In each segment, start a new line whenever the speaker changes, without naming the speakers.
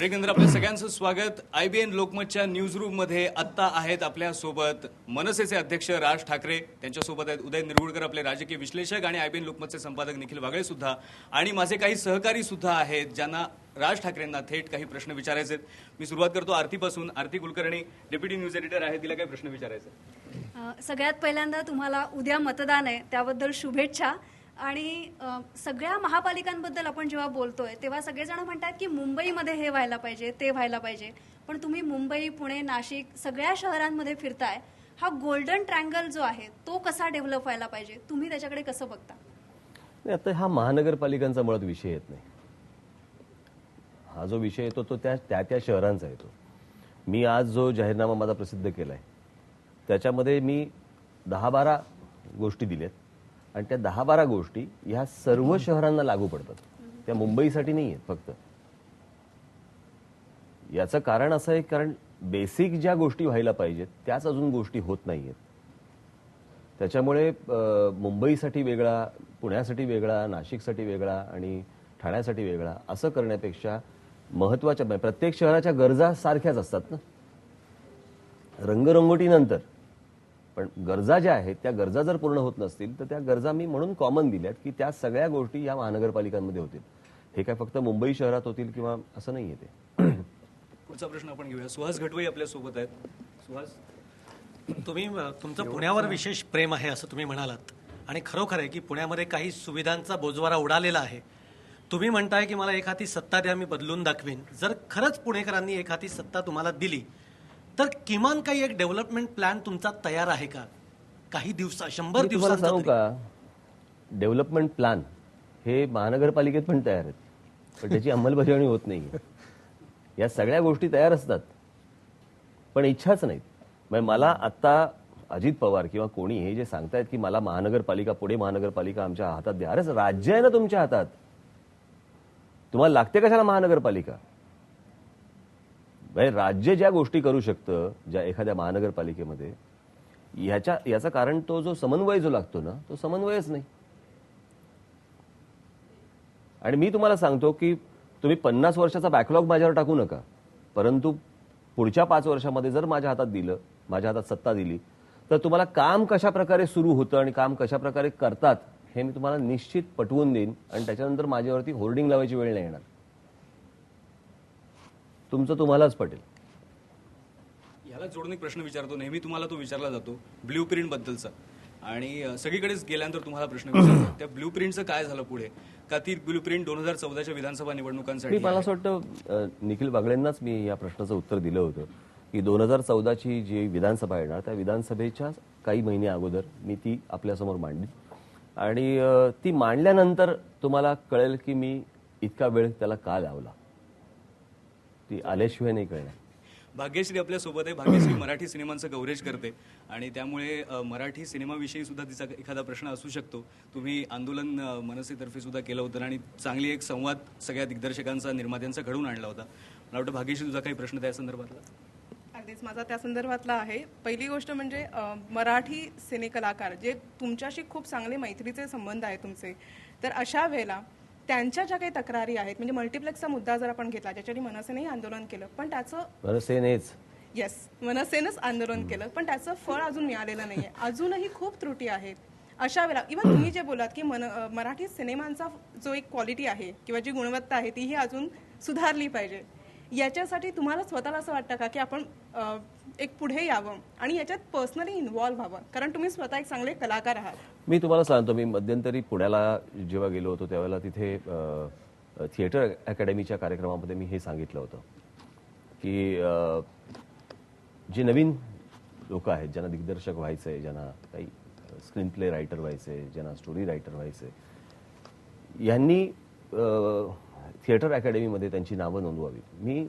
ब्रेकनंतर आपल्या सगळ्यांचं स्वागत. IBN लोकमतच्या न्यूज रूम मध्ये आत्ता आहेत आपल्या सोबत मनसेचे अध्यक्ष राज ठाकरे, त्यांच्यासोबत आहेत उदय निरगुडकर आपले राजकीय विश्लेषक आणि IBN लोकमतचे संपादक निखिल वागळे सुद्धा, आणि माझे काही सहकारी सुद्धा आहेत ज्यांना राज ठाकरेंना थेट काही प्रश्न विचारायचे आहेत. मी सुरुवात करतो आरतीपासून. आरती कुलकर्णी डेप्युटी न्यूज एडिटर आहे, तिला काही प्रश्न विचारायचे.
सगळ्यात पहिल्यांदा तुम्हाला उद्या मतदान आहे त्याबद्दल शुभेच्छा. आणि सगळ्या महापालिकांबद्दल आपण जेव्हा बोलतोय तेव्हा सगळेजण म्हणतात की मुंबईमध्ये हे व्हायला पाहिजे ते व्हायला पाहिजे, पण तुम्ही मुंबई, पुणे, नाशिक सगळ्या शहरांमध्ये फिरताय. हा गोल्डन ट्रँगल जो आहे तो कसा डेव्हलप व्हायला पाहिजे, तुम्ही त्याच्याकडे कसं बघता?
नाही, आता हा महानगरपालिकांचा मुळात विषय येत नाही. हा जो विषय येतो तो त्या शहरांचा येतो. मी आज जो जाहीरनामा माझा प्रसिद्ध केलाय त्याच्यामध्ये मी 10-12 गोष्टी दिल्यात आणि त्या 10-12 गोष्टी ह्या सर्व शहरांना लागू पडतात, त्या मुंबईसाठी नाही आहेत फक्त. याचं कारण असं आहे कारण बेसिक ज्या गोष्टी व्हायला पाहिजेत त्याच अजून गोष्टी होत नाहीयेत. त्याच्यामुळे मुंबईसाठी वेगळा, पुण्यासाठी वेगळा, नाशिकसाठी वेगळा आणि ठाण्यासाठी वेगळा असं करण्यापेक्षा महत्वाच्या प्रत्येक शहराच्या गरजा सारख्याच असतात ना, रंगरंगोटीनंतर. पण गरजा ज्या आहेत त्या गरजा जर पूर्ण होत नसतील तर त्या गरजा मी म्हणून कॉमन दिल्यात की त्या सगळ्या गोष्टी या महानगरपालिकांमध्ये होतील. हे काय फक्त मुंबई शहरात होतील किंवा असं नाहीये ते.
पुढचा प्रश्न आपण घेऊया. सुहास घटवई आपल्या सोबत आहेत. सुहास,
तुमचं पुण्यावर विशेष प्रेम आहे असं तुम्ही म्हणालात आणि खरोखर आहे की पुण्यामध्ये काही सुविधांचा बोजवारा उडालेला आहे. तुम्ही म्हणताय की मला एखादी सत्ता द्या, मी बदलून दाखवीन. जर खरंच पुणेकरांनी एखादी सत्ता तुम्हाला दिली तर किमान काही एक डेव्हलपमेंट प्लॅन तुमचा तयार आहे का? काही 100 दिवसांचा
सांगू का, डेव्हलपमेंट प्लॅन हे महानगरपालिकेत पण तयार आहेत, पण त्याची अंमलबजावणी होत नाहीये. या सगळ्या गोष्टी तयार असतात पण इच्छाच नाहीत. म्हणजे मला आता अजित पवार किंवा कोणी हे जे सांगतायत की मला महानगरपालिका, पुणे महानगरपालिका आमच्या हातात द्या, अरे राज्य आहे ना तुमच्या हातात, तुम्हाला लागते कशाला महानगरपालिका? राज्य ज्या गोष्टी करू शकतं ज्या एखाद्या महानगरपालिकेमध्ये, याचं कारण तो जो समन्वय जो लागतो ना, तो समन्वयच नाही. आणि मी तुम्हाला सांगतो की तुम्ही 50 वर्षाचा बॅकलॉग माझ्यावर टाकू नका, परंतु पुढच्या 5 वर्षामध्ये जर माझ्या हातात दिलं, माझ्या हातात सत्ता दिली, तर तुम्हाला काम कशा प्रकारे सुरू होतं आणि काम कशा प्रकारे करतात हे मी तुम्हाला निश्चित पटवून देईन. आणि त्याच्यानंतर माझ्यावरती होर्डिंग लावायची वेळ नाही येणार. तुमचं तुम्हालाच पटेल.
याला जोडून एक प्रश्न विचारतो, नेहमी तुम्हाला तो विचारला जातो ब्ल्यू प्रिंट बद्दलचा, आणि सगळीकडेच गेल्यानंतर तुम्हाला प्रश्न विचारतो त्या ब्ल्यू प्रिंटचं काय झालं पुढे? का ती ब्ल्यू प्रिंट 2014च्या विधानसभा निवडणुकांसाठी?
मला असं वाटतं निखिल वागळेंनाच मी या प्रश्नाचं उत्तर दिलं होतं की 2014ची जी विधानसभा येणार त्या विधानसभेच्या काही महिने अगोदर मी ती आपल्यासमोर मांडली आणि ती मांडल्यानंतर तुम्हाला कळेल की मी इतका वेळ त्याला का लावला. ती आल्याशिवाय नाही कळणार.
भाग्यश्री आपल्या सोबत आहे. भाग्यश्री मराठी सिनेमांचं कव्हरेज करते आणि त्यामुळे मराठी सिनेमाविषयी सुद्धा तिचा एखादा प्रश्न असू शकतो. तुम्ही आंदोलन मनसेतर्फे सुद्धा केलं होतं आणि चांगली एक संवाद सगळ्या दिग्दर्शकांचा, निर्मात्यांचा घडवून आणला होता. मला वाटतं भाग्यश्री तुझा काही प्रश्न त्या संदर्भातला?
अगदीच माझा त्या संदर्भातला आहे. पहिली गोष्ट म्हणजे मराठी सिनेकलाकार जे तुमच्याशी खूप चांगले मैत्रीचे संबंध आहे तुमचे, तर अशा वेळेला त्यांच्या ज्या काही तक्रारी आहेत, म्हणजे मल्टिप्लेक्सचा मुद्दा जर आपण घेतला ज्याच्यासाठी मनसेनेही आंदोलन केलं, पण त्याचं मनसेनंच आंदोलन केलं, पण त्याचं फळ अजून मिळालेलं नाहीये. अजूनही खूप त्रुटी आहेत. अशा वेळेला इव्हन तुम्ही जे बोलात की मराठी सिनेमांचा जो एक क्वालिटी आहे किंवा जी गुणवत्ता आहे तीही अजून सुधारली पाहिजे. याच्यासाठी तुम्हाला स्वतःला असं वाटतं का की आपण एक पुढे यावं आणि याच्यात पर्सनली इन्व्हॉल्व्ह व्हावं, कारण तुम्ही स्वतः एक चांगले कलाकार आहात? मी
तुम्हाला सांगतो, मी मध्यंतरी पुण्याला जेव्हा गेलो होतो त्यावेळेला तिथे थिएटर अकॅडमीच्या कार्यक्रमामध्ये मी हे सांगितलं होतं की जे नवीन लोक आहेत, ज्यांना दिग्दर्शक व्हायचंय, ज्यांना काही स्क्रीन प्ले रायटर व्हायचंय, ज्यांना स्टोरी रायटर व्हायचंय, यांनी थिएटर अकॅडमीमध्ये त्यांची नावं नोंदवावी. मी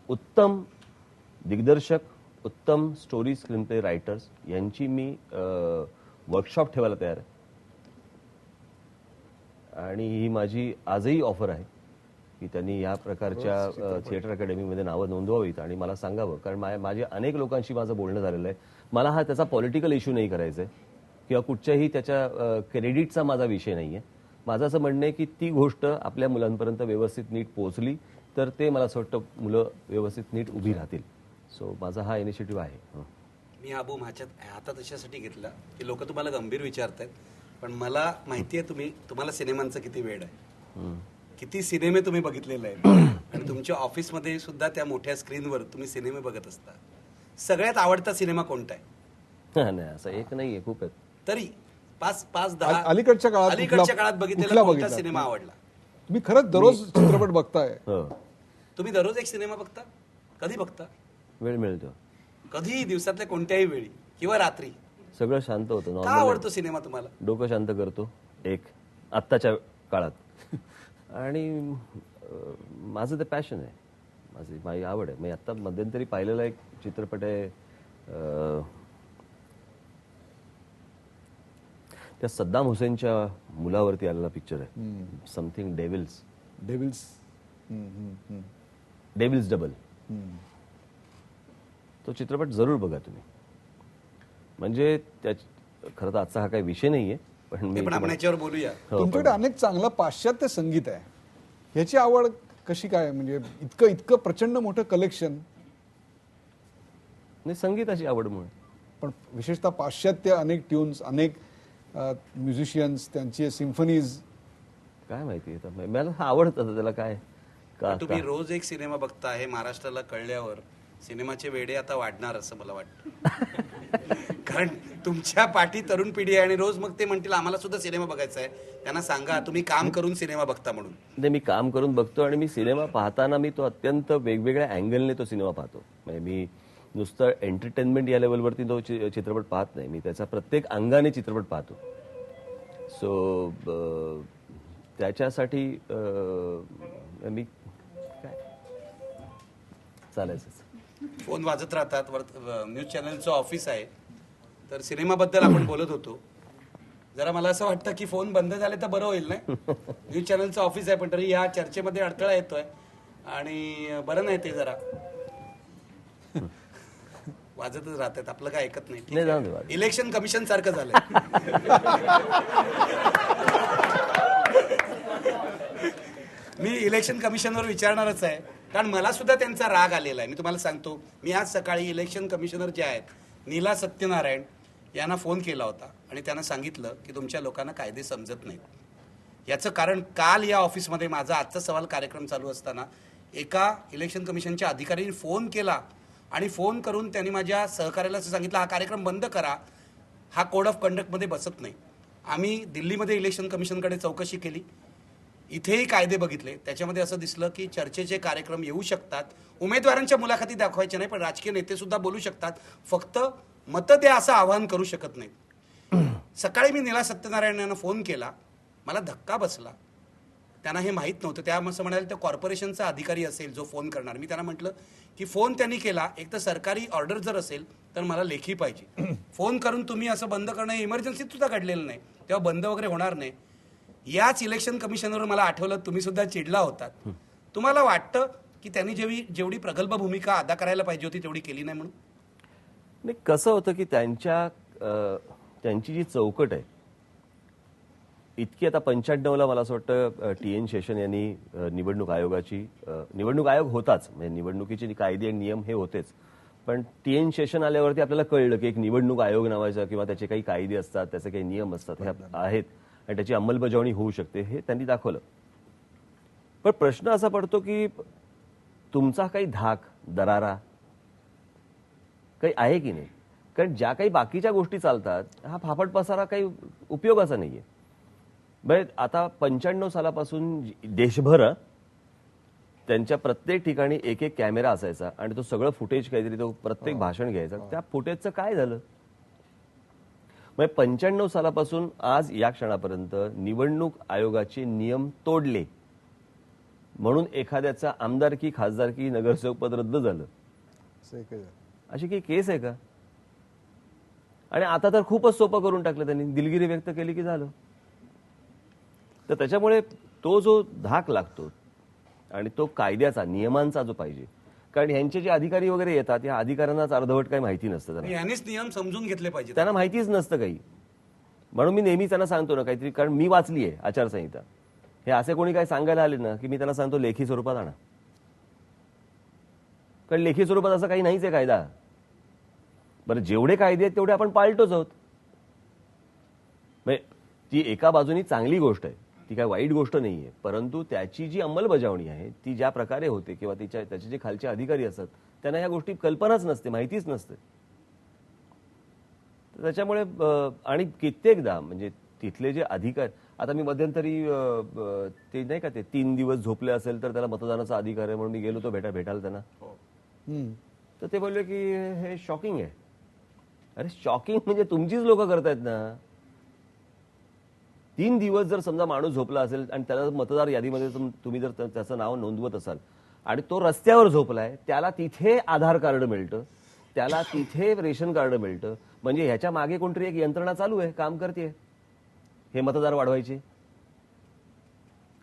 उत्तम दिग्दर्शक, उत्तम स्टोरी स्क्रीन प्ले रायटर्स यांची मी वर्कशॉप ठेवायला तयार आहे आणि ही माझी आजही ऑफर आहे की त्यांनी या प्रकारच्या थिएटर अकॅडमीमध्ये नावं नोंदवावीत आणि मला सांगावं. कारण माझ्या अनेक लोकांशी माझं बोलणं झालेलं आहे. मला हा त्याचा पॉलिटिकल इश्यू नाही करायचा आहे किंवा कुठच्याही त्याच्या क्रेडिटचा माझा विषय नाही आहे. माझं असं म्हणणं आहे की ती गोष्ट आपल्या मुलांपर्यंत व्यवस्थित नीट पोहोचली तर ते मला असं वाटतं मुलं व्यवस्थित नीट उभी राहतील. सो माझा हा इनिशिएटिव्ह आहे.
मी हा बूम आता तशासाठी घेतला की लोक तुम्हाला गंभीर विचारतायत, पण मला माहिती आहे तुम्हाला सिनेमांचं किती वेळ आहे, किती सिनेमे तुम्ही बघितलेले आहेत आणि तुमच्या ऑफिसमध्ये सुद्धा त्या मोठ्या स्क्रीनवर तुम्ही सिनेमे बघत असता. सगळ्यात आवडता सिनेमा कोणता आहे?
नाही असं एक नाहीये, खूप आहेत.
तरी 5-10
अलीकडच्या काळात
अलीकडच्या काळात बघितलेला
कुठला
कोणता
बघितला?
सिनेमा आवडला?
तुम्ही खरंच दररोज चित्रपट बघताय?
हो,
तुम्ही दररोज एक सिनेमा बघता? कधी बघता?
वेळ मिळतो.
कधीही, दिवसातल्या कोणत्याही वेळी किंवा रात्री?
सगळं शांत होतं.
का
नॉर्मल
आवडतो सिनेमा तुम्हाला?
डोकं शांत करतो एक आत्ताच्या काळात. आणि माझं ते पॅशन आहे, माझी आवड आहे. मी आत्ता मध्यंतरी पाहिलेला एक चित्रपट आहे, त्या सद्दाम हुसेनच्या मुलावरती आलेला पिक्चर आहे, समथिंग डेव्हिल्स डेव्हिल्स डबल. तो चित्रपट जरूर बघा तुम्ही. म्हणजे खरं तर आजचा हा काही विषय नाहीये, पण मी
आपण याच्यावर बोलूया.
तुमच्याकडे अनेक चांगलं पाश्चात्य संगीत आहे, ह्याची आवड कशी काय? म्हणजे इतकं प्रचंड मोठं कलेक्शन.
नाही, संगीताची आवड म्हणून.
पण विशेषतः पाश्चात्य अनेक ट्यून्स, अनेक म्युझिशियन्स, त्यांची सिम्फनीज.
काय माहिती आहे, मला आवडतं त्याला काय का.
तुम्ही रोज एक सिनेमा बघता हे महाराष्ट्राला कळल्यावर सिनेमाचे वेडे आता वाढणार असं मला वाटतं. कारण तुमच्या पाठी तरुण पिढी आहे आणि रोज मग ते म्हणतील आम्हाला सुद्धा सिनेमा बघायचा आहे. त्यांना सांगा तुम्ही काम करून सिनेमा बघता म्हणून.
नाही, मी काम करून बघतो आणि मी सिनेमा पाहताना मी तो अत्यंत वेगवेगळ्या अँगलने तो सिनेमा पाहतो. म्हणजे मी नुसतं एंटरटेनमेंट या लेवलवरती तो चित्रपट पाहत नाही, मी त्याचा प्रत्येक अंगाने चित्रपट पाहतो. सो त्याच्यासाठी मी काय चालायचं.
फोन वाजत राहतात. न्यूज चॅनलचं ऑफिस आहे, तर सिनेमाबद्दल आपण बोलत होतो. जरा मला असं वाटतं की फोन बंद झाले तर बरं होईल. नाही, न्यूज चॅनलचं ऑफिस आहे पण तरी या चर्चेमध्ये अडथळा येतोय आणि बरं नाही ते जरा वाजतच राहतात. आपलं काय ऐकत नाही. इलेक्शन कमिशन सारखं झालंय. मी इलेक्शन कमिशनवर विचारणारच आहे, कारण मला सुद्धा त्यांचा राग आलेला आहे. मी तुम्हाला सांगतो, मी आज सकाळी इलेक्शन कमिशनर जे आहेत नीला सत्यनारायण यांना फोन केला होता आणि त्यांना सांगितलं की तुमच्या लोकांना कायदे समजत नाहीत. याचं कारण काल या ऑफिसमध्ये माझा आजचा सवाल कार्यक्रम चालू असताना एका इलेक्शन कमिशनच्या अधिकाऱ्यांनी फोन केला आणि फोन करून त्यांनी माझ्या सहकार्याला असं सांगितलं हा कार्यक्रम बंद करा, हा कोड ऑफ कंडक्टमध्ये बसत नाही. आम्ही दिल्लीमध्ये इलेक्शन कमिशनकडे चौकशी केली, इथेही कायदे बघितले. त्याच्यामध्ये असं दिसलं की चर्चेचे कार्यक्रम येऊ शकतात, उमेदवारांच्या मुलाखती दाखवायच्या नाही, पण राजकीय नेते सुद्धा बोलू शकतात, फक्त मतं द्या असं आवाहन करू शकत नाहीत. सकाळी मी नीला सत्यनारायण यांना फोन केला, मला धक्का बसला. त्यांना हे माहीत नव्हतं. त्या असं म्हणाले त्या कॉर्पोरेशनचा अधिकारी असेल जो फोन करणार. मी त्यांना म्हटलं की फोन त्यांनी केला, एक तर सरकारी ऑर्डर जर असेल तर मला लेखी पाहिजे. फोन करून तुम्ही असं बंद करणं इमर्जन्सीत सुद्धा घडलेलं नाही, तेव्हा बंद वगैरे होणार नाही. याच इलेक्शन कमिशनवर मला आठवलं तुम्ही सुद्धा चिडला होतात. तुम्हाला वाटतं की त्यांनी जेवढी प्रगल्भ भूमिका अदा करायला पाहिजे होती तेवढी केली नाही म्हणून?
नाही, कसं होतं की त्यांची जी चौकट आहे इतकी, आता 95ला मला असं वाटतं TN शेषन यांनी निवडणूक आयोग होताच, म्हणजे निवडणुकीचे कायदे आणि नियम हे होतेच, पण TN शेषन आल्यावरती आपल्याला कळलं की एक निवडणूक आयोग नावाचा किंवा त्याचे काही कायदे असतात, त्याचे काही नियम असतात, हे आहेत आणि त्याची अंमलबजावणी होऊ शकते, हे त्यांनी दाखवलं. पण प्रश्न असा पडतो की तुमचा काही धाक दरारा काही आहे की नाही? कारण ज्या काही बाकीच्या गोष्टी चालतात हा फाफट पसारा काही उपयोगाचा नाहीये. म्हणजे आता 95 सालापासून देशभर त्यांच्या प्रत्येक ठिकाणी एक एक कॅमेरा असायचा आणि तो सगळं फुटेज काहीतरी तो प्रत्येक भाषण घ्यायचा. त्या फुटेजचं काय झालं? म्हणजे 95 सालापासून आज या क्षणापर्यंत निवडणूक आयोगाचे नियम तोडले म्हणून एखाद्याचा आमदारकी, खासदारकी, नगरसेवक पद रद्द झालं, अशी काही केस आहे का? आणि आता तर खूपच सोपं करून टाकलं त्यांनी, दिलगिरी व्यक्त केली की झालं. तर त्याच्यामुळे तो जो धाक लागतो आणि तो कायद्याचा, नियमांचा जो पाहिजे, कारण ह्यांचे जे अधिकारी वगैरे येतात या अधिकाऱ्यांनाच अर्धवट काही माहिती नसतं त्यांना.
यांनीच नियम समजून घेतले पाहिजे.
त्यांना माहितीच नसतं काही. म्हणून मी नेहमी त्यांना सांगतो ना काहीतरी, कारण मी वाचली आहे आचारसंहिता. हे असे कोणी काही सांगायला आले ना की मी त्यांना सांगतो लेखी स्वरूपात आणा. कारण लेखी स्वरूपात असं काही नाहीच आहे कायदा. बरं, जेवढे कायदे आहेत तेवढे आपण पाळतोच आहोत. म्हणजे ती एका बाजूनी चांगली गोष्ट आहे, ती काय वाईट गोष्ट नाहीये, परंतु त्याची जी अंमलबजावणी आहे ती ज्या प्रकारे होते किंवा त्याचे जे खालचे अधिकारी असतात त्यांना ह्या गोष्टी कल्पनाच नसते, माहितीच नसते. त्याच्यामुळे आणि कित्येकदा म्हणजे तिथले जे अधिकारी, आता मी मध्यंतरी ते नाही का ते 3 दिवस झोपले असेल तर त्याला मतदानाचा अधिकार आहे म्हणून मी गेलो तो भेटायला त्यांना. तर ते बोलले की हे शॉकिंग आहे. अरे शॉकिंग म्हणजे तुमचीच लोक करतायत ना. 3 दिवस जर समजा माणूस झोपला असेल आणि त्याला मतदार यादीमध्ये तुम्ही जर त्याचं नाव नोंदवत असाल आणि तो रस्त्यावर झोपलाय, त्याला तिथे आधार कार्ड मिळतं, त्याला तिथे रेशन कार्ड मिळतं, म्हणजे ह्याच्या मागे कोणतरी एक यंत्रणा चालू आहे, काम करते हे मतदार वाढवायचे.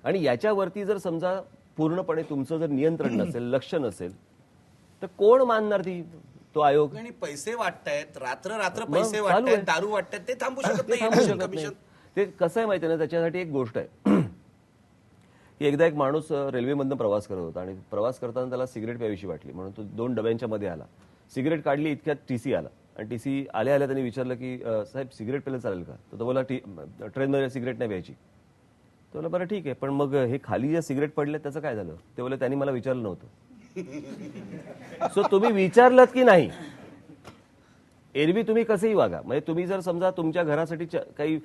आणि याच्यावरती जर समजा पूर्णपणे तुमचं जर नियंत्रण नसेल, लक्ष नसेल, तर कोण मानणार तो आयोग?
आणि पैसे वाटतायत, रात्र रात्र
मग
पैसे
चालू
वाटतायत,
आहे.
दारू वाटतायत, ते थांबू शकत
ते
नाही
थांबू
इलेक्शन
शकत नाही.
कमिशन.
ते कसं आहे माहिती आहे ना, त्याच्यासाठी एक गोष्ट आहे की एकदा एक माणूस रेल्वेमधनं प्रवास करत होता आणि प्रवास करताना त्याला सिगरेट प्यावीशी वाटली म्हणून तो 2 डब्यांच्या मध्ये आला, सिगरेट काढली, इतक्यात टीसी आला आणि टीसी आल्या त्यांनी विचारलं की साहेब सिगरेट पेलं चालेल का? तर तो बोला ट्रेनमध्ये सिगरेट नाही प्यायची. तो बोला बरं ठीक आहे, पण मग हे खाली जे सिगरेट पडले त्याचं काय झालं? ते बोले त्यांनी मला विचारलं नव्हतं. सो तुम्ही विचारलं की नाही, एरवी तुम्ही कसंही वागा. म्हणजे तुम्ही जर समजा तुमच्या घरासाठी काही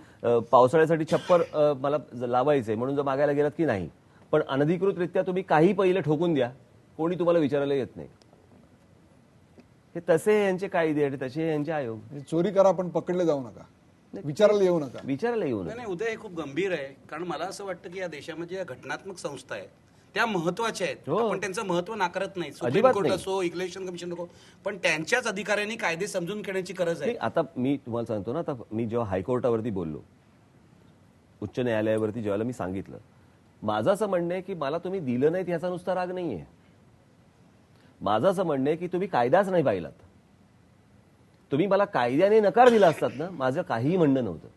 पावसाळ्यासाठी छप्पर मला लावायचंय म्हणून जर मागायला गेलात की नाही, पण अनधिकृतरित्या तुम्ही काही पहिले ठोकून द्या, कोणी तुम्हाला विचारायला येत नाही. हे तसे यांचे कायदे आणि तसे यांचे आयोग.
चोरी करा पण पकडले जाऊ नका, विचारायला येऊ नका.
विचारायला येऊ नये.
नाही, उदय हे खूप गंभीर आहे. कारण मला असं वाटतं की या देशामध्ये ज्या घटनात्मक संस्था आहेत त्या महत्वाच्या आहेत.
हो.
आपण त्यांचं महत्व नाकारत नाही. सुप्रीम
अजिबात
कोर्ट
नाही.
असो, इलेक्शन कमिशन असो, पण त्यांच्याच अधिकाऱ्यांनी कायदे समजून घेण्याची गरज आहे.
नाही, आता मी तुम्हाला सांगतो ना, आता मी जेव्हा हायकोर्टावरती बोललो, उच्च न्यायालयावरती जेव्हा मी सांगितलं, माझं असं म्हणणं आहे की मला तुम्ही दिलं नाहीत याचा नुसता राग नाहीये. माझं असं म्हणणं आहे की तुम्ही कायदाच नाही पाहिलात. तुम्ही मला कायद्याने नकार दिला असतात ना, माझं काहीही म्हणणं नव्हतं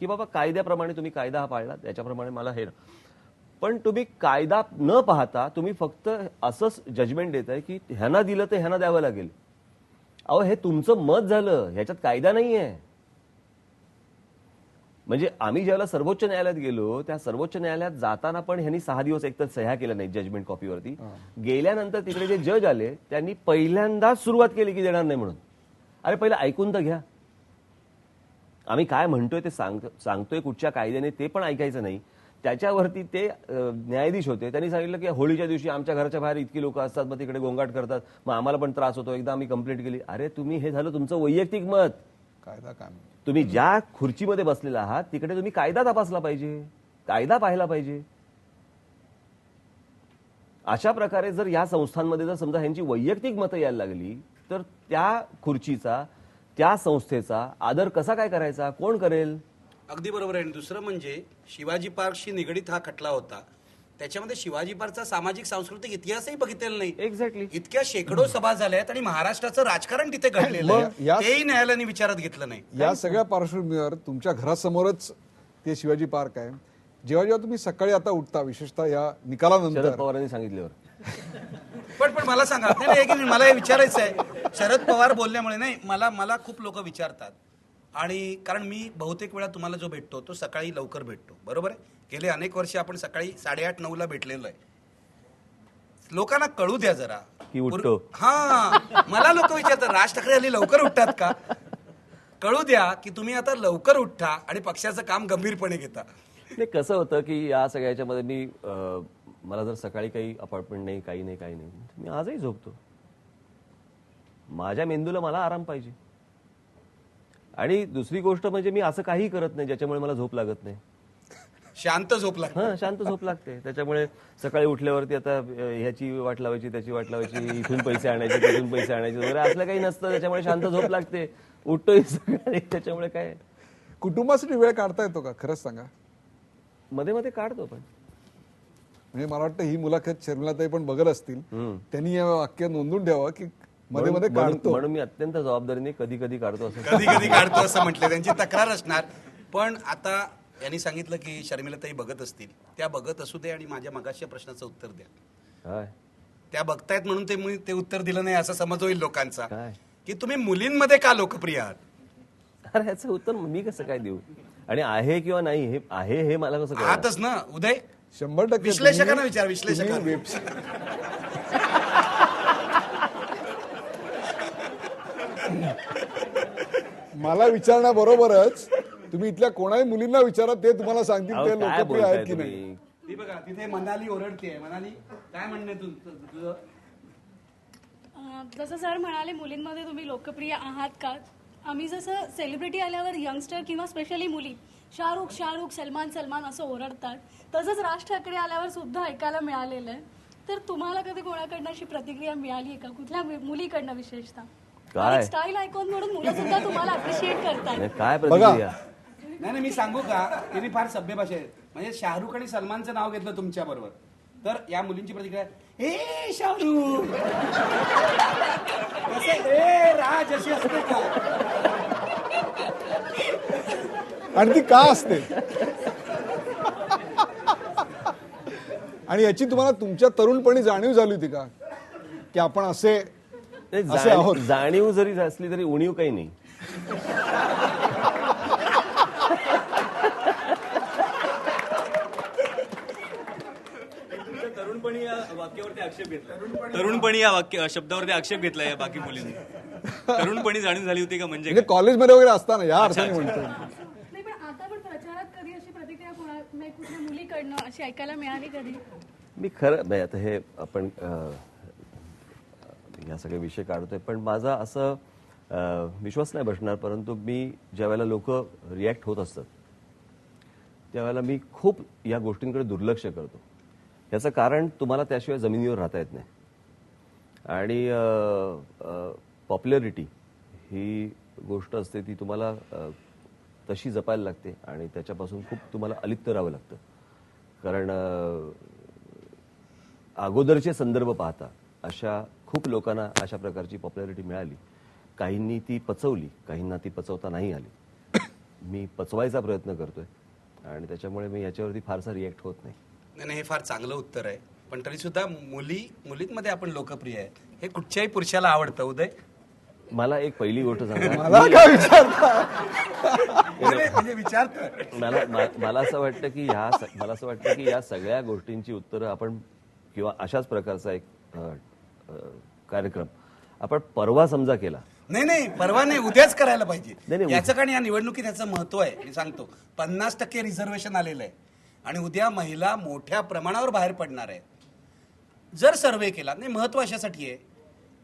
की बाबा कायद्याप्रमाणे तुम्ही कायदा हा पाळला, त्याच्याप्रमाणे मला हे. पण तुम्ही कायदा न पाहता तुम्ही फक्त असंच जजमेंट देताय की ह्यांना दिलं तर ह्यांना द्यावं लागेल. अहो, हे तुमचं मत झालं, ह्याच्यात कायदा नाहीये. म्हणजे आम्ही ज्यावेळेला सर्वोच्च न्यायालयात गेलो, त्या सर्वोच्च न्यायालयात जाताना पण ह्यांनी 6 दिवस एकतर सह्या केल्या नाही जजमेंट कॉपीवरती. गेल्यानंतर तिकडे जे जज आले त्यांनी पहिल्यांदाच सुरुवात केली की देणार नाही म्हणून. अरे पहिलं ऐकून तर घ्या, आम्ही काय म्हणतोय ते सांगतोय कुठच्या कायद्याने ते पण ऐकायचं नाही. त्याच्यावरती ते न्यायाधीश होते, त्यांनी सांगितलं की होळीच्या दिवशी आमच्या घराच्या बाहेर इतकी लोक असतात, मग तिकडे गोंगाट करतात, मग आम्हाला पण त्रास होतो. एकदा आम्ही कंप्लेंट केली. अरे तुम्ही, हे झालं तुमचं वैयक्तिक मत.
कायदा काम.
तुम्ही ज्या खुर्चीमध्ये बसलेला आहात तिकडे तुम्ही कायदा तपासला पाहिजे, कायदा पाहायला पाहिजे. अशा प्रकारे जर या संस्थांमध्ये जर समजा ह्यांची वैयक्तिक मतं यायला लागली तर त्या खुर्चीचा, त्या संस्थेचा आदर कसा काय करायचा, कोण करेल?
अगदी बरोबर आहे. दुसरं म्हणजे शिवाजी पार्कशी निगडीत हा खटला होता, त्याच्यामध्ये शिवाजी पार्कचा सामाजिक सांस्कृतिक इतिहासही बघितलेला नाही.
एक्झॅक्टली.
इतक्या शेकडो सभा झाल्या आहेत आणि महाराष्ट्राचं राजकारण तिथे घडलेलं आहे, तेही न्यायालयाने विचारात घेतलं नाही.
या सगळ्या पार्श्वभूमीवर तुमच्या घरासमोरच ते शिवाजी पार्क आहे. जेव्हा जेव्हा तुम्ही सकाळी आता उठता, विशेषतः या
शरद
निकालानंतर,
पवारांनी सांगितल्यावर
पण मला सांगा, नाही, एक मिनिट, मला हे विचारायचं आहे. शरद पवार बोलल्यामुळे नाही, मला खूप लोक विचारतात, आणि कारण मी बहुतेक वेळा तुम्हाला जो भेटतो तो सकाळी लवकर भेटतो, बरोबर आहे. गेले अनेक वर्ष आपण सकाळी 8:30-9ला भेटलेलो आहे. लोकांना कळू द्या जरा
की उठतो.
हा, मला लोक विचारतात राज ठाकरे हल्ली लवकर उठतात का? कळू द्या की तुम्ही आता लवकर उठता आणि पक्षाचं काम गंभीरपणे घेता.
नाही, कसं होतं की या सगळ्याच्या मध्ये मी मला जर सकाळी काही अपॉइंटमेंट नाही, काही नाही, मी आजही झोपतो. माझ्या मेंदूला मला आराम पाहिजे. आणि दुसरी गोष्ट म्हणजे मी असं काही करत नाही ज्याच्यामुळे मला झोप लागत नाही.
शांत झोप लागते.
हा, शांत झोप लागते. त्याच्यामुळे सकाळी उठल्यावरती आता ह्याची वाट लावायची, त्याची वाट लावायची, इथून पैसे आणायचे, तिथून पैसे आणायचे वगैरे असलं काही नसतं. त्याच्यामुळे शांत झोप लागते, उठतोय सकाळी. त्याच्यामुळे काय,
कुटुंबासाठी वेळ काढता येतो का? खरंच सांगा.
मध्ये मध्ये काढतो, पण
म्हणजे मला वाटतं ही मुलाखत शर्मिलाताई पण बघत असतील, त्यांनी या वाक्य नोंदून ठेवा की मध्ये मध्ये काढतो.
म्हणून मी अत्यंत जबाबदारीने कधी कधी काढतो. असं
कधी कधी काढतो असं म्हटलं, त्यांची तक्रार असणार. पण आता यांनी सांगितलं की शर्मिलाताई बघत असतील, त्या बघत असू दे आणि माझ्या मगाच्या प्रश्नाचं उत्तर द्या.
हाय.
त्या बघतायत म्हणून ते उत्तर दिलं नाही असा समज होईल लोकांचा
काय?
की तुम्ही मुलींमध्ये का लोकप्रिय आहात.
अरे ह्याचं उत्तर मी कसं काय देऊ? आणि आहे किंवा नाही हे आहे हे मला कसं कळणार?
आहातच ना उदय.
100%
विश्लेषकांना विचार, विश्लेषकांना.
तुम्ही मला विचारण्याबरोबरच तुम्ही इथल्या कोणाही मुलींना विचारा, ते तुम्हाला सांगतील
अहो,
ते
काय
लोकप्रिय
बोलताय
आहेत की नाही.
तुम्ही?
ती बघा तिथे मनाली ओरडते. मनाली काय म्हणणं आहे तुझं?
जसं सर म्हणाले मुलींमध्ये तुम्ही लोकप्रिय आहात का, आम्ही जसं सेलिब्रिटी आल्यावर यंगस्टर किंवा स्पेशली मुली शाहरुख सलमान असं ओरडतात, तसंच राज ठाकरे आल्यावर सुद्धा ऐकायला मिळालेलं आहे. तर तुम्हाला कधी कोणाकडनं अशी प्रतिक्रिया मिळाली आहे का, कुठल्या मुलीकडनं विशेषतः?
काय?
स्टाईल आयकॉन म्हणून मुलं सुद्धा तुम्हाला अप्रिशिएट करतात.
नाही, काय प्रतिक्रिया?
नाही मी सांगू का, तिने फार सभ्य भाषा आहे. म्हणजे शाहरुख आणि सलमानचं नाव घेतलं तुमच्या बरोबर, तर या मुलींची प्रतिक्रिया, ए शाहरुख ए राज अशी असते का?
आणि ती का असते? आणि याची तुम्हाला तुमच्या तरुणपणी जाणीव झाली होती का, की आपण असे असे आहोत?
जाणीव जरी असली तरी उणीव काही नाही.
तरुणपणी या वाक्यावरती आक्षेप घेतला. तरुणपणी या शब्दावरती आक्षेप घेतला या बाकी मुलींनी. तरुणपणी जाणीव झाली होती का म्हणजे
म्हणजे कॉलेजमध्ये वगैरे असताना या अर्थाने म्हणतो.
नाही, पण आता पण प्रचारात कधी अशी प्रतिक्रिया कुठल्या मुलीकडनं अशी ऐकायला मिळाली कधी?
मी खरं नाही, आता हे आपण या सगळे विषय काढतोय, पण माझा असं विश्वास नाही बसणार, परंतु मी ज्या वेळेला लोक रिॲक्ट होत असतात त्यावेळेला मी खूप या गोष्टींकडे दुर्लक्ष करतो. याचं कारण तुम्हाला त्याशिवाय जमिनीवर राहता येत नाही. आणि पॉप्युलरिटी ही गोष्ट असते ती तुम्हाला तशी जपायला लागते आणि त्याच्यापासून खूप तुम्हाला अलिप्त राहावं लागतं. कारण अगोदरचे संदर्भ पाहता अशा खूप लोकांना अशा प्रकारची पॉप्युलरिटी मिळाली. काहींनी ती पचवली, काहींना ती पचवता नाही आली. मी पचवायचा प्रयत्न करतोय आणि त्याच्यामुळे मी याच्यावरती फारसा रिॲक्ट होत नाही.
नाही, हे फार चांगलं उत्तर आहे. पण तरी सुद्धा मुलींमध्ये आपण लोकप्रिय आहे हे कुठच्याही पुरुषाला आवडतं. उदय,
मला एक पहिली गोष्ट सांगा.
मला काय विचारता?
म्हणजे विचारतो.
मला असं वाटतं की या सगळ्या गोष्टींची उत्तरं आपण किंवा अशाच प्रकारचा एक कार्यक्रम आपण परवा समजा केला.
नाही परवा नाही, उद्याच करायला पाहिजे.
नाही,
याचं कारण या निवडणुकीत याचं महत्व आहे. मी सांगतो 50% रिझर्वेशन आलेलं आहे आणि उद्या महिला मोठ्या प्रमाणावर बाहेर पडणार आहेत. जर सर्व्हे केला, नाही महत्व अशासाठी आहे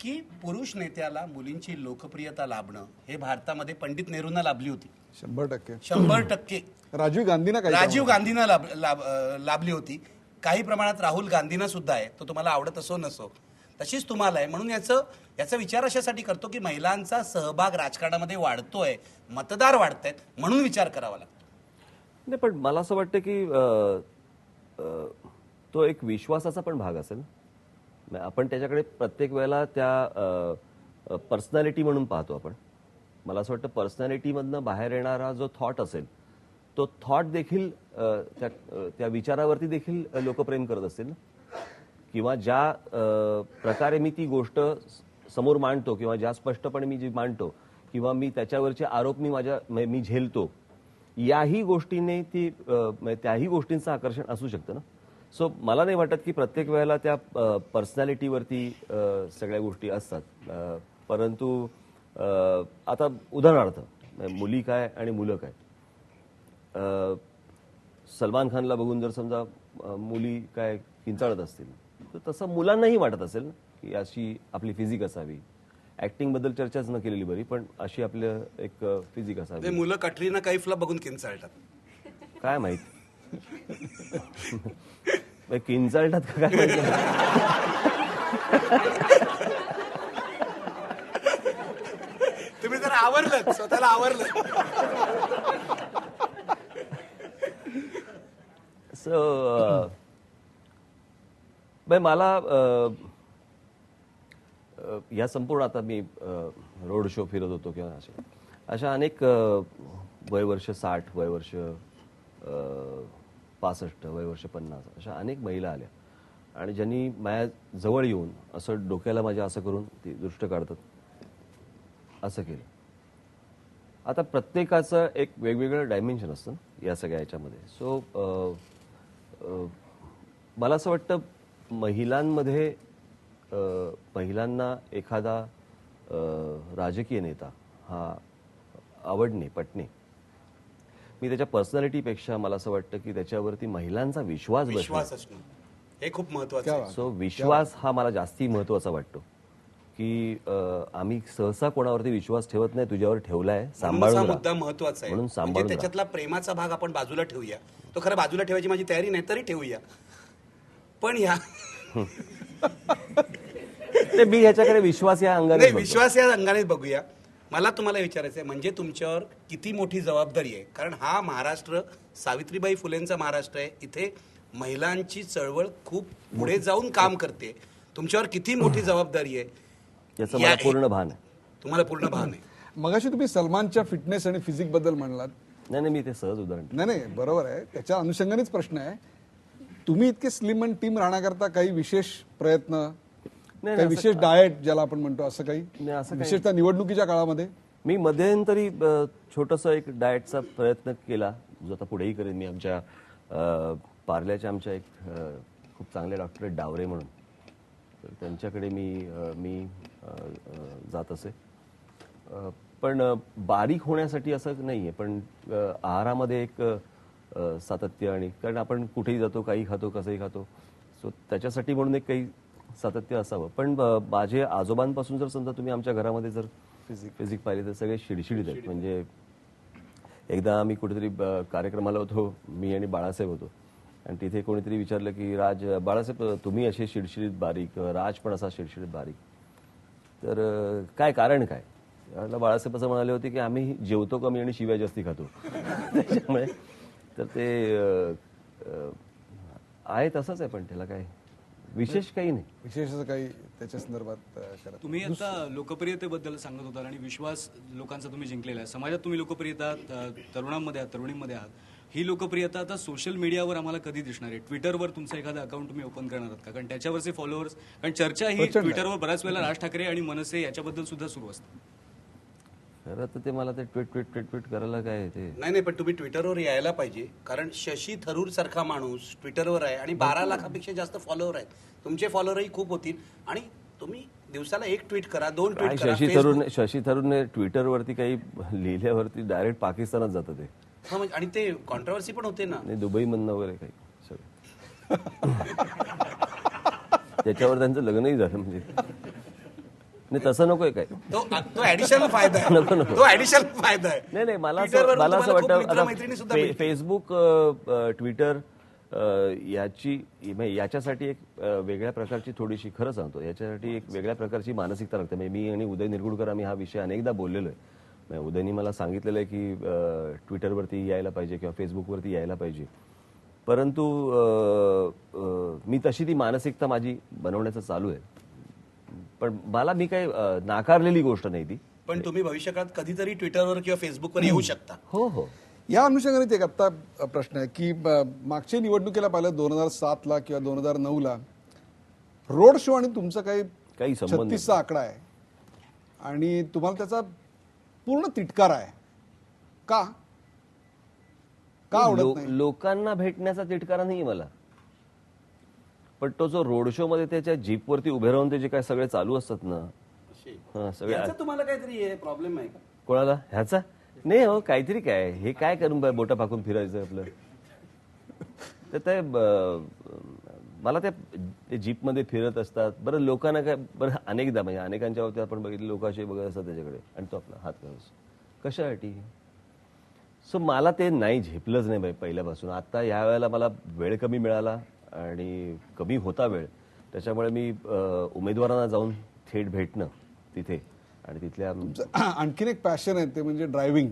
की पुरुष नेत्याला मुलींची लोकप्रियता लाभणं हे भारतामध्ये पंडित नेहरूंना लाभली होती
100%.
100%.
राजीव
गांधींना लाभली होती. काही प्रमाणात राहुल गांधींना सुद्धा आहे. तो तुम्हाला आवडत असो नसो, तशीच तुम्हाला आहे. म्हणून याचा विचार अशासाठी करतो की महिलांचा सहभाग राजकारणामध्ये वाढतोय, मतदार वाढतायत, म्हणून विचार करावा लागतो.
नाही, पण मला असं वाटतं की तो एक विश्वासाचा पण भाग असेल. आपण त्याच्याकडे प्रत्येक वेळेला त्या पर्सनॅलिटी म्हणून पाहतो आपण. मला असं वाटतं पर्सनॅलिटीमधनं बाहेर येणारा जो थॉट असेल तो थॉट देखील त्या विचारावरती देखील लोक प्रेम करत असतील ना. किंवा ज्या प्रकारे मी ती गोष्ट समोर मांडतो किंवा ज्या स्पष्टपणे मी जी मांडतो किंवा मी त्याच्यावरचे आरोप मी झेलतो, याही गोष्टीने त्याही गोष्टींचं आकर्षण असू शकतं ना. सो मला नाही वाटत की प्रत्येक वेळेला त्या पर्सनॅलिटीवरती सगळ्या गोष्टी असतात. परंतु आता उदाहरणार्थ मुली काय आणि मुलं काय. सलमान खानला बघून जर समजा मुली काय किंचाळत असतील तर तसं मुलांनाही वाटत असेल ना की अशी आपली फिजिक असावी. ऍक्टिंग बद्दल चर्चाच न केलेली बरी, पण अशी आपलं एक फिजिक असावी.
मुलं कटरीना कैफला बघून किंचाळतात.
काय माहित किंचाळतात का काय माहिती.
तुम्ही जर आवरलं, स्वतःला आवरलं.
सो मला या संपूर्ण आता मी रोड शो फिरत होतो किंवा अशा अनेक वय वर्ष 60, वय वर्ष 65, वय वर्ष 50 अशा अनेक महिला आल्या आणि ज्यांनी माझ्या जवळ येऊन असं डोक्याला माझ्या असं करून ती दृष्ट काढतात, असं केलं. आता प्रत्येकाचं एक वेगवेगळं डायमेन्शन असतं या सगळ्या याच्यामध्ये. सो मला असं वाटतं महिलांमध्ये महिलांना एखादा राजकीय नेता हा आवडणे, पटणे, मी त्याच्या पर्सनॅलिटीपेक्षा मला असं वाटतं की त्याच्यावरती महिलांचा विश्वास
विश्वास असणं हे खूप महत्वाचं आहे.
सो विश्वास हा मला जास्ती महत्वाचा वाटतो की आम्ही सहसा कोणावरती विश्वास ठेवत नाही, तुझ्यावर ठेवलाय,
म्हणूनच
सांभाळून
हा
राहा.
मुद्दा महत्वाचा आहे.
म्हणून
म्हणजे
सांभाळून
त्याच्यातला प्रेमाचा भाग आपण बाजूला ठेवूया. तो खरं बाजूला ठेवायची माझी तयारी नाही, तरी ठेवूया. पण ह्या
ते मी ह्याच्याकडे विश्वास या अंगाने
नाही,
बघतो.
विश्वास या अंगाने बघूया. मला तुम्हाला विचारायचं आहे, म्हणजे तुमच्यावर किती मोठी जबाबदारी आहे, कारण हा महाराष्ट्र सावित्रीबाई फुलेंचा महाराष्ट्र आहे. इथे महिलांची चळवळ खूप पुढे जाऊन काम करते. तुमच्यावर किती मोठी जबाबदारी आहे
याचं मला पूर्ण भान आहे.
तुम्हाला पूर्ण भान आहे.
मगाशी तुम्ही सलमानच्या फिटनेस आणि फिजिक बद्दल म्हणलात.
नाही नाही, मी ते सहज उदाहरण
नाही नाही, बरोबर आहे. त्याच्या अनुषंगानेच प्रश्न आहे, तुम्ही इतके स्लिम अँड टीम राहण्याकरता काही विशेष प्रयत्न, काही विशेष डाएट ज्याला आपण म्हणतो, असं काही
नाही, असं काही
विशेषतः निवडणुकीच्या काळामध्ये?
मी मध्यंतरी छोटंसं एक डाएटचा प्रयत्न केला, जो आता पुढेही करेन मी. आमच्या पार्ल्याच्या आमच्या एक खूप चांगले डॉक्टर आहेत डावरे म्हणून, तर त्यांच्याकडे मी जात असे. पण बारीक होण्यासाठी असं नाही आहे, पण आहारामध्ये एक सातत्य, आणि कारण आपण कुठेही जातो, काही खातो, कसंही खातो, सो त्याच्यासाठी म्हणून एक काही सातत्य असावं. पण माझे आजोबांपासून जर समजा तुम्ही आमच्या घरामध्ये जर फिजिक पाहिले तर सगळे शिडशिडीत आहेत. म्हणजे एकदा आम्ही कुठेतरी कार्यक्रमाला होतो, मी आणि बाळासाहेब होतो, आणि तिथे कोणीतरी विचारलं की बाळासाहेब तुम्ही असे शिडशिडीत बारीक, राज पण असा शिडशिडीत बारीक, तर काय कारण काय? बाळासाहेब असं म्हणाले होते की आम्ही जेवतो कमी आणि शिव्या जास्ती खातो. त्याच्यामुळे तर ते आहे तसंच आहे, पण त्याला काय विशेष काही नाही.
विशेष असं काही त्याच्या संदर्भात करत?
तुम्ही आता लोकप्रियतेबद्दल सांगत होता आणि विश्वास लोकांचा तुम्ही जिंकलेला आहे. समाजात तुम्ही लोकप्रियता तरुणांमध्ये आहात, तरुणींमध्ये आहात. ही लोकप्रियता आता सोशल मीडियावर आम्हाला कधी दिसणार आहे? ट्विटरवर तुमचं एखादं अकाउंट तुम्ही ओपन करणार आहात का? कारण त्याच्यावरचे फॉलोअर्स, कारण चर्चा ही ट्विटरवर बऱ्याच वेळेला राज ठाकरे आणि मनसे याच्याबद्दल सुद्धा सुरू असते.
खरं तर ते मला ते ट्विट करायला काय ते
नाही, पण तुम्ही ट्विटरवर यायला पाहिजे, कारण शशी थरूर सारखा माणूस ट्विटरवर आहे आणि 12 लाखापेक्षा जास्त फॉलोअर आहेत. तुमचे फॉलोअरही खूप होतील, आणि तुम्ही दिवसाला एक ट्विट करा, 2 ट्विट करा.
शशी थरूरने ट्विटरवरती काही लिहिल्यावरती डायरेक्ट पाकिस्तानात जातं ते.
हा, म्हणजे आणि ते कॉन्ट्रोवर्सी पण होते ना,
नाही, दुबईमधनं वगैरे काही सगळं. त्याच्यावर त्यांचं लग्नही झालं. म्हणजे नाही, तसं नकोय काय.
तो ऍडिशनल फायदा आहे.
नको.
तो ऍडिशनल फायदा आहे.
नाही, मला
ट्विटरवर
असं
तुम्हाला खूप
वाटतं
मित्रमैत्रिणी सुद्धा
आता
मिळतील.
फेसबुक, ट्विटर याच्यासाठी एक वेगळ्या प्रकारची थोडीशी, खरं सांगतो, याच्यासाठी एक वेगळ्या प्रकारची मानसिकता लागते. म्हणजे मी आणि उदय निरगुडकर आम्ही हा विषय अनेकदा बोललेलो आहे. उदयनी मला सांगितलेलं आहे की ट्विटरवरती यायला पाहिजे किंवा फेसबुकवरती यायला पाहिजे, परंतु मी तशी ती मानसिकता माझी बनवण्याचं चालू आहे. पण मी काही नाकारलेली गोष्ट नाही ती.
पण तुम्ही भविष्यकाळात कधीतरी ट्विटरवर किंवा फेसबुकवर येऊ शकता.
हो.
या अनुषंगाने एक आत्ता प्रश्न आहे की मागच्या निवडणुकीला पाहिलं 2007ला किंवा 2009ला रोड शो आणि तुमचा काही
संबंध
36चा आकडा आहे, आणि तुम्हाला त्याचा पूर्ण तिटकार आहे. का आवडत नाही?
लोकांना भेटण्याचा तिटकारा नाही मला, पण तो जो रोड शो मध्ये त्याच्या जीपवरती उभे राहून ते जे काय सगळे चालू असतात ना, सगळे.
याचा तुम्हाला काहीतरी प्रॉब्लेम आहे का?
कोणाला ह्याचा? नाही हो, काहीतरी काय, हे काय करून बोटा पाकून फिरायचं आपलं. तर ते मला ते जीपमध्ये फिरत असतात. बरं, लोकांना काय, बरं अनेकदा म्हणजे अनेकांच्या बाबतीत आपण बघितलं, लोक असे बघत असतात त्याच्याकडे, आणि तो आपला हात करतो कशासाठी. सो मला ते नाही, झेपलंच नाही बाई पहिल्यापासून. आता या वेळेला मला वेळ कमी मिळाला आणि कमी होता वेळ, त्याच्यामुळे मी उमेदवारांना जाऊन थेट भेटणं तिथे, आणि तिथल्या
आणखीन एक पॅशन आहे, ते म्हणजे ड्रायव्हिंग.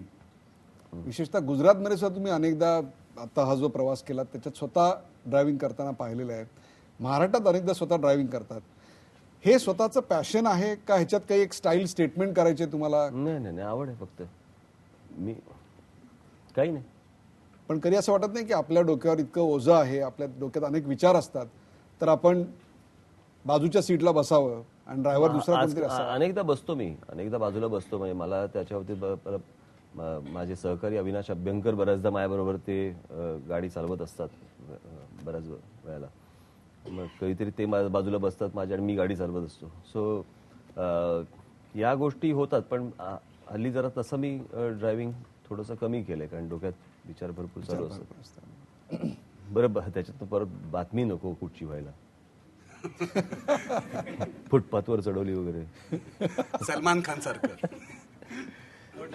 विशेषतः गुजरातमध्ये सुद्धा तुम्ही अनेकदा, आता हा जो प्रवास केला त्याच्यात स्वतः ड्रायव्हिंग करताना पाहिलेलं आहे. महाराष्ट्रात अनेकदा स्वतः ड्रायव्हिंग करतात. हे स्वतःचं पॅशन आहे का ह्याच्यात काही एक स्टाईल स्टेटमेंट करायचे तुम्हाला?
नाही, आवड आहे फक्त, मी काही नाही.
पण कधी असं वाटत नाही की आपल्या डोक्यावर इतकं ओझं आहे, आपल्या डोक्यात अनेक विचार असतात, तर आपण बाजूच्या सीटला बसावं आणि ड्रायव्हर दुसरा कोणतरी असावा.
अनेकदा बसतो मी, अनेकदा बाजूला बसतो. म्हणजे मला त्याच्यावरती माझे सहकारी अविनाश अभ्यंकर बऱ्याचदा माझ्याबरोबर ते गाडी चालवत असतात बऱ्याच वेळेला. मग कधीतरी ते बाजूला बसतात माझ्या आणि मी गाडी चालवत असतो. सो या गोष्टी होतात. पण हल्ली जरा तसं मी ड्रायव्हिंग थोडंसं कमी केलंय, कारण डोक्यात विचार भरपूर चालू असतात. बरं त्याच्यात परत बातमी नको कुठची व्हायला. फुटपाथवर चढवली वगैरे.
सलमान खान सारखं.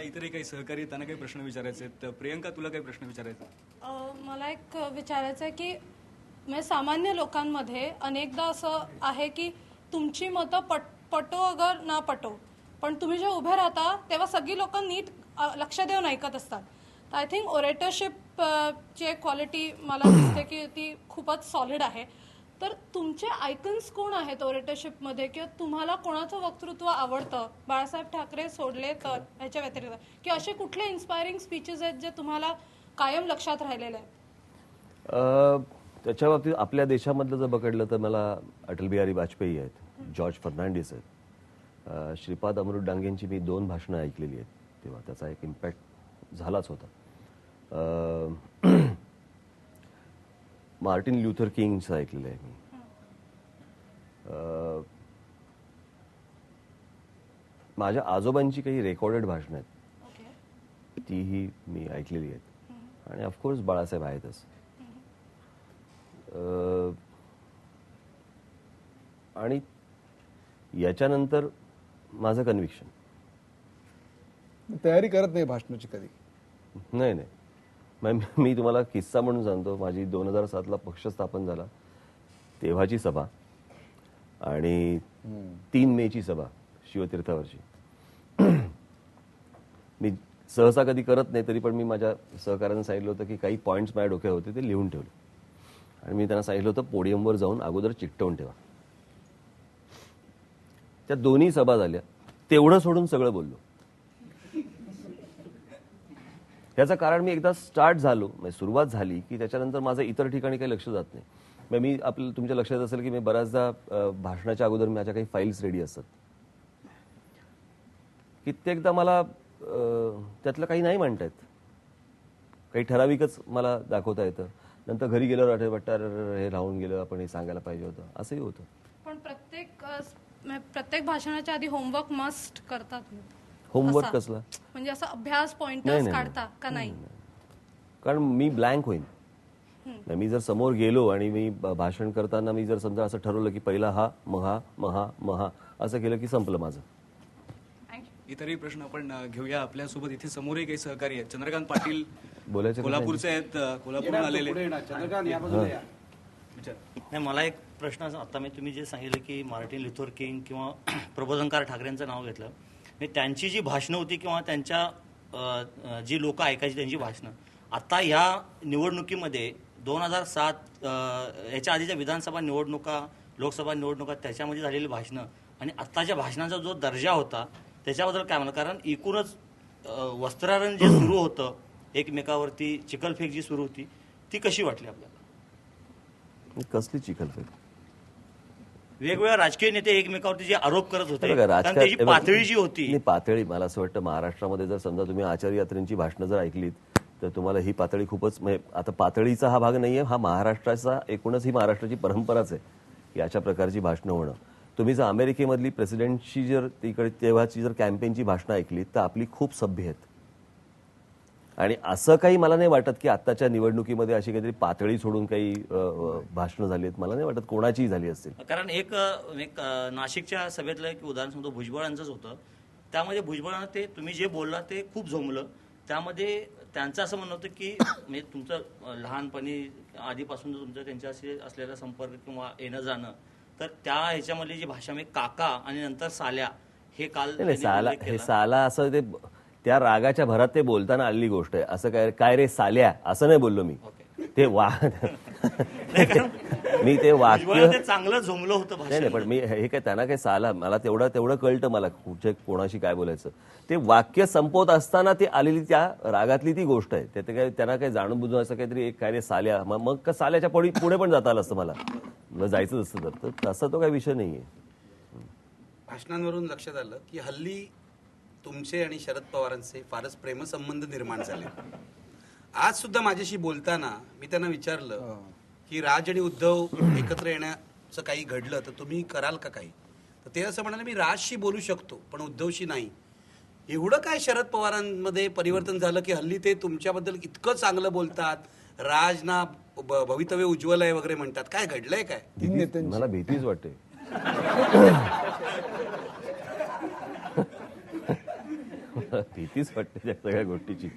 इतरही काही सहकारी आहेत, त्यांना काही प्रश्न विचारायचे आहेत. प्रियंका, तुला काही प्रश्न विचारायचे आहेत?
मला एक विचारायचं आहे की म्हणजे सामान्य लोकांमध्ये अनेकदा असं आहे की तुमची मतं पटो अगर ना पटो, पण तुम्ही जे उभे राहता तेव्हा सगळी लोक नीट लक्ष देऊन ऐकत असतात. तर आय थिंक ओरेटरशिप ची एक क्वालिटी मला दिसते की ती खूपच सॉलिड आहे. तर तुमचे आयकन्स कोण आहेत ओरेटरशिपमध्ये, किंवा तुम्हाला कोणाचं वक्तृत्व आवडतं? बाळासाहेब ठाकरे सोडले तर ह्याच्या व्यतिरिक्त, की असे कुठले इन्स्पायरिंग स्पीचेस आहेत जे तुम्हाला कायम लक्षात राहिलेले आहेत?
त्याच्या बाबतीत आपल्या देशामधलं जर बघितलं तर मला अटल बिहारी वाजपेयी आहेत, जॉर्ज फर्नांडिस आहेत, श्रीपाद अमृत डांगेंची मी 2 भाषणं ऐकलेली आहेत. तेव्हा त्याचा एक इम्पॅक्ट झालाच होता. मार्टिन ल्युथर किंगचं ऐकलेलं आहे मी. माझ्या आजोबांची काही रेकॉर्डेड भाषणं आहेत, तीही मी ऐकलेली आहेत. आणि ऑफकोर्स बाळासाहेब आहेतच. आणि याच्यानंतर माझं कन्व्हिक्शन.
तयारी करत नाही भाषणाची कधी?
नाही. मी तुम्हाला किस्सा म्हणून सांगतो. माझी 2007ला पक्ष स्थापन झाला तेव्हाची सभा आणि 3 मेची सभा शिवतीर्थावरची. मी सहसा कधी करत नाही, तरी पण मी माझ्या सहकार्यांना सांगितलं होतं की काही पॉईंट्स माझ्या डोक्यात होते ते लिहून ठेवले. आणि मी त्यांना सांगितलं होतं पोडियमवर जाऊन अगोदर चिकटवून ठेवा. त्या 2 सभा झाल्या, तेवढं सोडून सगळं बोललो. याचं कारण मी एकदा स्टार्ट झालो, म्हणजे सुरुवात झाली की त्याच्यानंतर माझं इतर ठिकाणी काही लक्ष जात नाही. मग मी तुमच्या लक्षात असेल की मी बऱ्याचदा भाषणाच्या अगोदर माझ्या काही फाईल्स रेडी असतात. कित्येकदा मला त्यातलं काही नाही म्हणता येत, काही ठराविकच मला दाखवता येतं. नंतर घरी गेल्यावर वाटतं हे राहून गेलं, आपण हे सांगायला पाहिजे होतं, असंही होतं.
पण प्रत्येक भाषणाच्या आधी होमवर्क मस्ट करतात.
होमवर्क
असा.
कसला?
म्हणजे असं अभ्यास पॉइंटर्स काढता का नाही?
कारण मी ब्लँक होईन. मी जर समोर गेलो आणि मी भाषण करताना मी जर समजा असं ठरवलं की पहिला हा महा महा महा असं केलं की संपलं माझं.
इतरही प्रश्न आपण घेऊया. आपल्यासोबत इथे समोरही काही सहकारी आहेत. चंद्रकांत पाटील
बोलायचं
कोल्हापूरचे आहेत, कोल्हापूरहून आलेले.
नाही, मला एक प्रश्न आता मी तुम्ही जे सांगितलं की मार्टिन ल्युथर किंग किंवा प्रबोधनकार ठाकरेंचं नाव घेतलं, त्यांची जी भाषणं होती किंवा त्यांच्या जी लोक ऐकायची त्यांची भाषणं, आता ह्या निवडणुकीमध्ये 2007 याच्या आधीच्या विधानसभा निवडणुका, लोकसभा निवडणुका, त्याच्यामध्ये झालेली भाषणं आणि आत्ताच्या भाषणांचा जो दर्जा होता त्याच्याबद्दल काय म्हणा? कारण एकूणच वस्त्रारण जे सुरू होतं, एकमेकावरती चिखलफेक जी सुरू होती, ती कशी वाटली आपल्याला?
कसली चिखलफेक?
वेगवेगळ्या राजकीय नेते एकमेकावरती जे आरोप करत होते, कारण त्याची पातळी जी होती.
पातळी, मला असं वाटतं महाराष्ट्रामध्ये जर समजा तुम्ही आचार्य यात्रेंची भाषणं जर ऐकलीत तर तुम्हाला ही पातळी खूपच, म्हणजे आता पातळीचा हा भाग नाहीये, हा महाराष्ट्राचा एकूणच ही महाराष्ट्राची परंपराच आहे की अशा प्रकारची भाषणं होणं. तुम्ही जर अमेरिकेमधली प्रेसिडेंटची जर तिकडे तेव्हाची जर कॅम्पेनची भाषणं ऐकली तर आपली खूप सभ्य आहेत. आणि असं काही मला नाही वाटत की आत्ताच्या निवडणुकीमध्ये अशी काहीतरी पातळी सोडून काही भाषणं झाली आहेत. मला नाही वाटत कोणाचीही झाली असतील.
कारण एक नाशिकच्या सभेतलं एक उदाहरण सांगतो, भुजबळांचंच होतं. त्यामध्ये भुजबळांना ते तुम्ही जे बोलला ते खूप झोंबलं. त्यामध्ये त्यांचं असं म्हणणं होतं की म्हणजे तुमचं लहानपणी आधीपासून तुमचं त्यांच्याशी असलेला संपर्क किंवा येणं जाणं, तर त्या ह्याच्यामधली जी भाषा म्हणजे काका आणि नंतर साल्या, हे काल
साला असं ते त्या रागाच्या भरात ते बोलताना आलेली गोष्ट आहे. असं काय रे साल्या असं नाही बोललो मी. ते मी ते वाक्य
चांगलं झोंबलं होतं.
नाही, पण मी हे काय त्यांना काय साला, मला तेवढं कळतं मला कोणाशी काय बोलायचं. ते वाक्य संपवत असताना ती आलेली त्या रागातली ती गोष्ट आहे. ते काय त्यांना काय जाणून बुजून असं काहीतरी एक काय रे साल्या, मग का साल्याच्या पुढे पण जाता आलं असतं मला. जायचं असतं तर तसा तो काही विषय नाहीये.
भाषणांवरून लक्षात आलं की हल्ली तुमचे आणि शरद पवारांचे फारच प्रेमसंबंध निर्माण झाले. आज सुद्धा माझ्याशी बोलताना मी त्यांना विचारलं की राज आणि उद्धव एकत्र येण्याचं काही घडलं तर तुम्ही कराल का काही, तर ते असं म्हणाले मी राजशी बोलू शकतो पण उद्धवशी नाही. एवढं काय शरद पवारांमध्ये परिवर्तन झालं की हल्ली ते तुमच्याबद्दल इतकं चांगलं बोलतात, राजना भवितव्य उज्ज्वल आहे वगैरे म्हणतात, काय घडलंय काय?
मला भीतीच वाटते. भीतीच वाटते त्या सगळ्या गोष्टीची.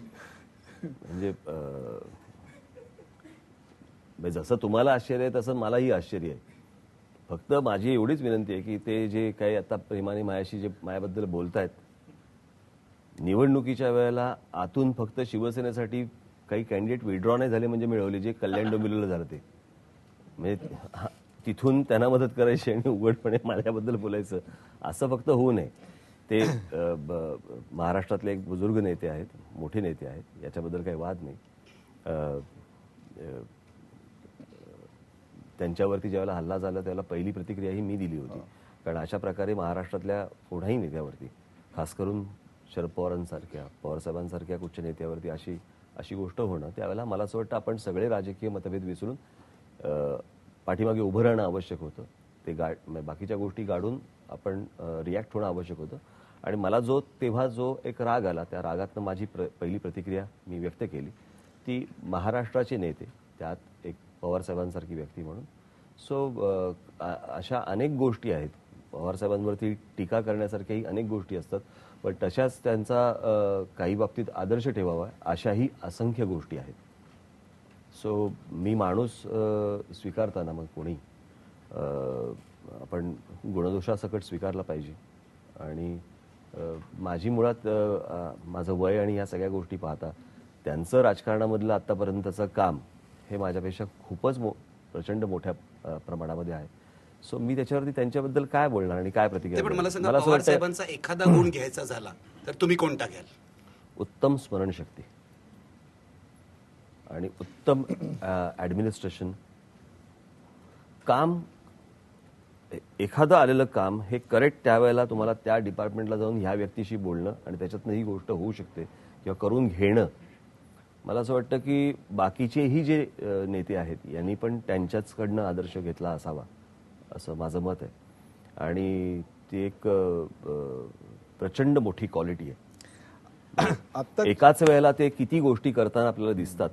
म्हणजे जसं तुम्हाला आश्चर्य आहे तसं मलाही आश्चर्य आहे. फक्त माझी एवढीच विनंती आहे की ते जे काही आता प्रेमाने मायाशी जे मायाबद्दल बोलतायत, निवडणुकीच्या वेळेला आतून फक्त शिवसेनेसाठी काही कॅन्डिडेट विड्रॉ नाही झाले म्हणजे मिळवले, जे कल्याण डोंबिवलीला झालं ते. म्हणजे तिथून त्यांना मदत करायची आणि उघडपणे माझ्याबद्दल बोलायचं असं फक्त होऊ नये. ते महाराष्ट्रातले एक बुजुर्ग नेते आहेत, मोठे नेते आहेत, याच्याबद्दल काही वाद नाही. त्यांच्यावरती ज्यावेळेला हल्ला झाला त्यावेळेला पहिली प्रतिक्रिया ही मी दिली होती. कारण अशा प्रकारे महाराष्ट्रातल्या कोणाही नेत्यावरती, खास करून शरद पवारांसारख्या, पवारसाहेबांसारख्या उच्च नेत्यावरती अशी गोष्ट होणं, त्यावेळेला मला असं वाटतं आपण सगळे राजकीय मतभेद विसरून पाठीमागे उभं राहणं आवश्यक होतं. ते बाकीच्या गोष्टी गाडून आपण रिॲक्ट होणं आवश्यक होतं. आणि मला तेव्हा जो एक राग आला, त्या रागातनं माझी पहिली प्रतिक्रिया मी व्यक्त केली ती महाराष्ट्राचे नेते, त्यात एक पवारसाहेबांसारखी व्यक्ती म्हणून. सो अशा अनेक गोष्टी आहेत, पवारसाहेबांवरती टीका करण्यासारख्याही अनेक गोष्टी असतात, पण तशाच त्यांचा काही बाबतीत आदर्श ठेवावा अशाही असंख्य गोष्टी आहेत. सो मी माणूस स्वीकारताना मग कोणी आपण गुणदोषासकट स्वीकारला पाहिजे. आणि माझी मुळात माझं वय आणि या सगळ्या गोष्टी पाहता त्यांचं राजकारणामधलं आत्तापर्यंतचं काम हे माझ्यापेक्षा खूपच प्रचंड मोठ्या प्रमाणामध्ये आहे. सो मी त्याच्यावरती त्यांच्याबद्दल काय बोलणार आणि काय प्रतिक्रिया.
पण मला सांगा, पवार साहेबांचा एखादा गुण घ्यायचा झाला तर तुम्ही कोणता घ्याल?
उत्तम स्मरणशक्ती आणि उत्तम ऍडमिनिस्ट्रेशन. काम, एखादं आलेलं काम हे करेक्ट त्यावेळेला तुम्हाला त्या डिपार्टमेंटला जाऊन ह्या व्यक्तीशी बोलणं आणि त्याच्यातनं ही गोष्ट होऊ शकते किंवा करून घेणं. मला असं वाटतं की बाकीचेही जे नेते आहेत यांनी पण त्यांच्याचकडनं आदर्श घेतला असावा असं माझं मत आहे. आणि ती एक प्रचंड मोठी क्वालिटी आहे. एकाच वेळेला ते किती गोष्टी करताना आपल्याला दिसतात.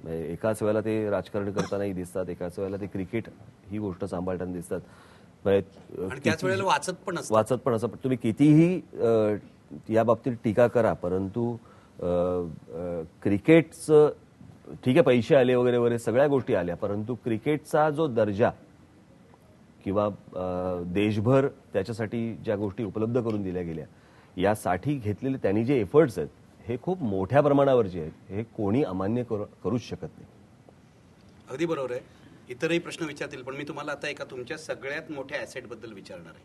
एकाच वेळेला ते राजकारण करतानाही दिसतात, एकाच वेळेला ते क्रिकेट ही गोष्ट सांभाळताना दिसतात.
त्याच वेळेला वाचत पण असं
तुम्ही कितीही या बाबतीत टीका करा, परंतु क्रिकेटचं ठीक आहे, पैसे आले वगैरे वगैरे सगळ्या गोष्टी आल्या, परंतु क्रिकेटचा जो दर्जा किंवा देशभर त्याच्यासाठी ज्या गोष्टी उपलब्ध करून दिल्या गेल्या, यासाठी घेतलेले त्यांनी जे एफर्ट्स आहेत हे खूप मोठ्या प्रमाणावरचे आहेत. हे कोणी अमान्य करूच शकत नाही.
अगदी बरोबर आहे. इतरही प्रश्न विचारतील, पण मी तुम्हाला आता एका तुमच्या सगळ्यात मोठ्या ऍसेट बद्दल विचारणार आहे.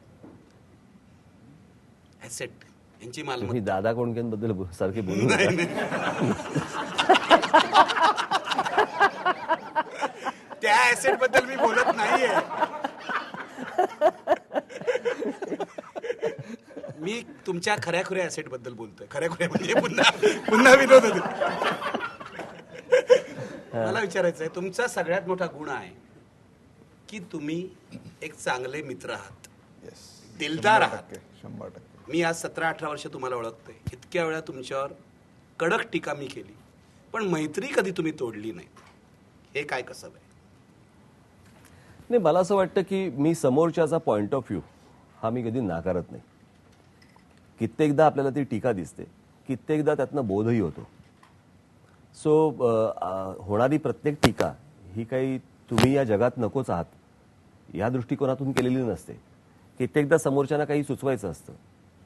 ऍसेट यांची मालमत्ता.
तुम्ही दादा कोंडकेंबद्दल सारखे बोलू
त्या ऍसेट बद्दल मी बोलत नाहीये. मी तुमच्या खऱ्याखुऱ्या ऍसेट बद्दल बोलतोय. खऱ्याखुऱ्या म्हणजे पुन्हा विनोद होते. मला विचारायचं आहे, तुमचा सगळ्यात मोठा गुण आहे की तुम्ही एक चांगले मित्र आहात, दिलदार आहात.
100%.
मी आज 17-18 वर्ष तुम्हाला ओळखतोय. इतक्या वेळा तुमच्यावर कडक टीका मी केली, पण मैत्री कधी तुम्ही तोडली नाही. हे काय कसं आहे?
नाही, मला असं वाटतं की मी समोरच्याचा पॉइंट ऑफ व्ह्यू हा मी कधी नाकारत नाही. कित्येकदा आपल्याला ती टीका दिसते, कित्येकदा त्यातनं बोधही होतो. सो होणारी प्रत्येक टीका ही काही तुम्ही या जगात नकोच आहात या दृष्टिकोनातून केलेली नसते. कित्येकदा समोरच्यांना काही सुचवायचं असतं,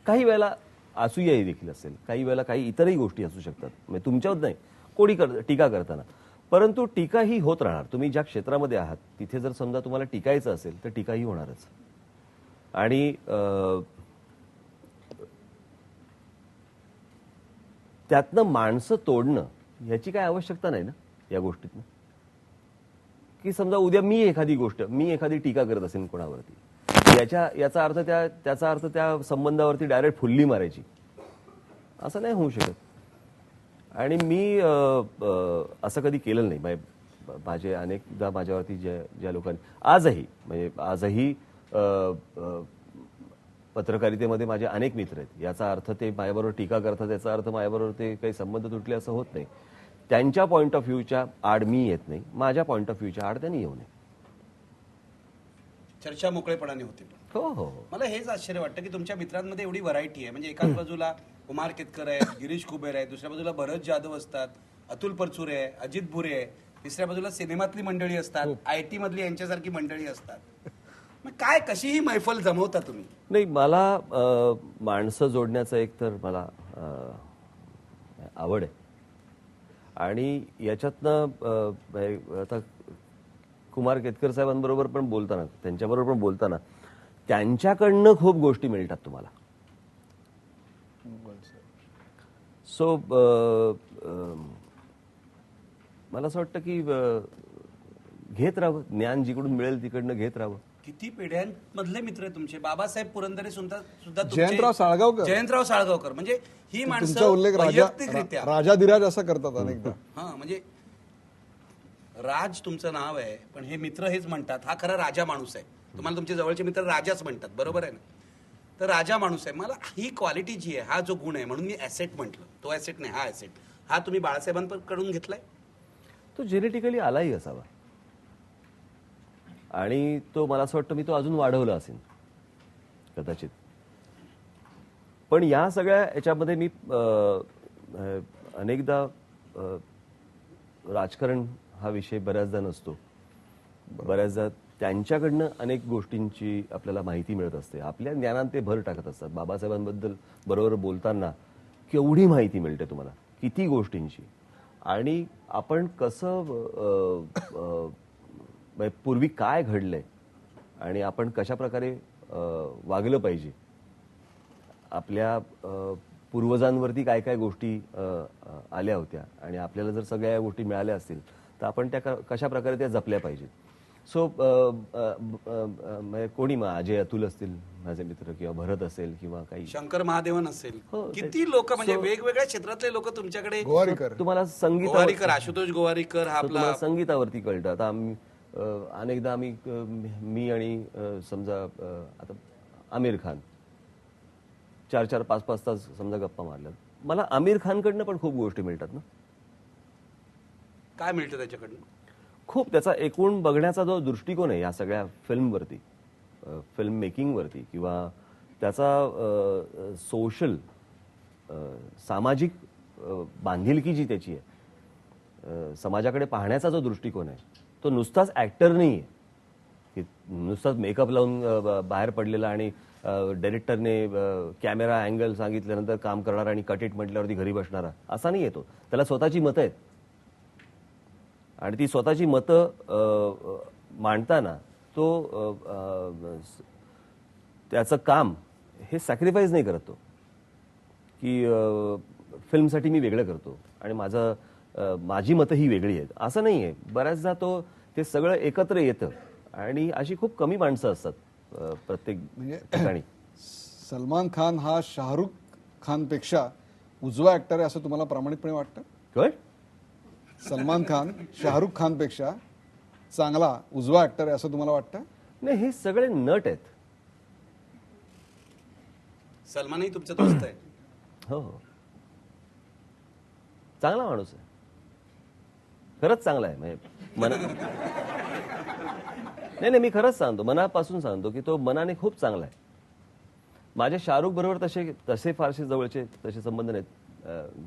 काही वेळेला असूयाही देखील असेल, काही वेळेला काही इतरही गोष्टी असू शकतात. म्हणजे तुमच्यावर नाही, कोणी टीका करताना, परंतु टीका ही होत राहणार. तुम्ही ज्या क्षेत्रामध्ये आहात तिथे जर समजा तुम्हाला टिकायचं असेल तर टीका ही होणारच. आणि त्यातनं माणसं तोडणं याची काय आवश्यकता नाही ना या गोष्टीतनं. की समजा उद्या मी एखादी टीका करत असेल कोणावरती, याचा अर्थ त्याचा अर्थ त्या संबंधावरती डायरेक्ट फुल्ली मारायची, असं नाही होऊ शकत. आणि मी असं कधी केलेलं नाही. माझे अनेकदा माझ्यावरती ज्या लोकांनी आजही पत्रकारितेमध्ये माझे अनेक मित्र आहेत. याचा अर्थ ते माझ्याबरोबर टीका करतात, याचा अर्थ माझ्याबरोबर ते काही संबंध तुटले असं होत नाही. त्यांच्या पॉइंट ऑफ व्ह्यूच्या आड मी येत नाही, माझ्या पॉइंट ऑफ व्ह्यूच्या आड त्यांनी येऊ नये.
चर्चा मोकळेपणाने होते.
हो हो.
मला हेच आश्चर्य वाटतं की तुमच्या मित्रांमध्ये एवढी व्हरायटी आहे. म्हणजे एकाच बाजूला कुमार केतकर आहेत, गिरीश कुबेर आहे, दुसऱ्या बाजूला भरत जाधव असतात, अतुल परचुरे आहे, अजित भुरे आहे, तिसऱ्या बाजूला सिनेमातली मंडळी असतात, IT मधली यांच्यासारखी मंडळी असतात. मग काय कशी ही मैफल जमवता तुम्ही?
नाही, मला माणसं जोडण्याचं एक तर मला आवड आहे. आणि याच्यातनं आता कुमार केतकर साहेबांबरोबर पण बोलताना, त्यांच्याबरोबर पण बोलताना त्यांच्याकडनं खूप गोष्टी मिळतात तुम्हाला. सो मला असं वाटतं की घेत राहावं, ज्ञान जिकडून मिळेल तिकडनं घेत राहावं.
किती पिढ्यांमधले मित्र आहे तुमचे. बाबासाहेब पुरंदरे सुद्धा तुमचे-
जयंतराव
साळगावकर म्हणजे ही
तुमचा
माणसं
उल्लेख
वैयक्तिकरित्या
राजाधिराज असं करतात अनेकदा.
हा म्हणजे राज तुमचं नाव आहे, पण हे मित्र हेच म्हणतात हा खरा राजा माणूस आहे. तुम्हाला तुमचे जवळचे मित्र राजाच म्हणतात, बरोबर आहे ना? तर राजा माणूस आहे. मला ही क्वालिटी जी आहे, हा जो गुण आहे, म्हणून मी ऍसेट म्हटलं. तो ऍसेट नाही, हा ऍसेट. हा तुम्ही बाळासाहेबांकडून घेतलाय?
तो जेनेटिकली आलाही असावा आणि तो मला असं वाटतं मी तो अजून वाढवला असेल कदाचित. पण या सगळ्या याच्यामध्ये मी अनेकदा राजकारण हा विषय बऱ्याचदा नसतो. बऱ्याचदा त्यांच्याकडनं अनेक गोष्टींची आपल्याला माहिती मिळत असते. आपल्या ज्ञानात ते भर टाकत असतात. बाबासाहेबांबद्दल बरोबर बोलताना केवढी माहिती मिळते तुम्हाला, किती गोष्टींची. आणि आपण कसं पूर्वी काय घडलंय आणि आपण कशा प्रकारे वागलं पाहिजे, आपल्या पूर्वजांवरती काय काय गोष्टी आल्या होत्या आणि आपल्याला जर सगळ्या या गोष्टी मिळाल्या असतील तर आपण त्या कशा प्रकारे त्या जपल्या पाहिजेत. सो कोणी अजय अतुल असतील माझे मित्र, किंवा भरत असेल, किंवा काही
शंकर महादेवन असेल,
हो,
किती लोक म्हणजे वेगवेगळ्या क्षेत्रातले लोक तुमच्याकडे.
गोवारीकर,
तुम्हाला
गोवारीकर, आशुतोष गोवारीकर हा आपला.
तुम्हाला संगीतावरती कळतं. आता आम्ही अनेकदा मी आणि समजा आता आमिर खान 4-4, 5-5 तास समजा गप्पा मारल्या. मला आमिर खानकडनं पण खूप गोष्टी मिळतात ना.
काय मिळतं त्याच्याकडनं?
खूप त्याचा एकूण बघण्याचा जो दृष्टिकोन आहे या सगळ्या फिल्मवरती, फिल्म मेकिंगवरती, किंवा त्याचा सोशल सामाजिक बांधिलकी जी त्याची आहे, समाजाकडे पाहण्याचा जो दृष्टिकोन आहे, तो नुसताच ऍक्टर नाही आहे की नुसताच मेकअप लावून बाहेर पडलेला आणि डायरेक्टरने कॅमेरा अँगल सांगितल्यानंतर काम करणारा आणि कट इट म्हटल्यावरती घरी बसणारा असा नाही येतो. त्याला स्वतःची मतं आहेत आणि ती स्वतःची मतं मांडताना तो त्याचं काम हे सॅक्रिफाईस नाही करत तो, की फिल्मसाठी मी वेगळं करतो आणि माझी मतं ही वेगळी आहेत, असं नाही आहे. बऱ्याचदा ते सगळं एकत्र येतं आणि अशी खूप कमी माणसं असतात प्रत्येक ठिकाणी.
सलमान खान हा शाहरुख खानपेक्षा उजवा ऍक्टर आहे असं तुम्हाला प्रामाणिकपणे वाटतं?
काय?
सलमान खान शाहरुख खानपेक्षा चांगला उजवा ऍक्टर आहे असं तुम्हाला वाटतं?
नाही, हे सगळे नट आहेत.
सलमानही तुमचा दोस्त आहे.
हो हो, चांगला माणूस आहे, खरंच चांगला आहे. म्हणजे नाही, मी खरंच सांगतो, मनापासून सांगतो की तो मनाने खूप चांगला आहे. माझ्या शाहरुख बरोबर तसे फारसे जवळचे तसे संबंध नाहीत,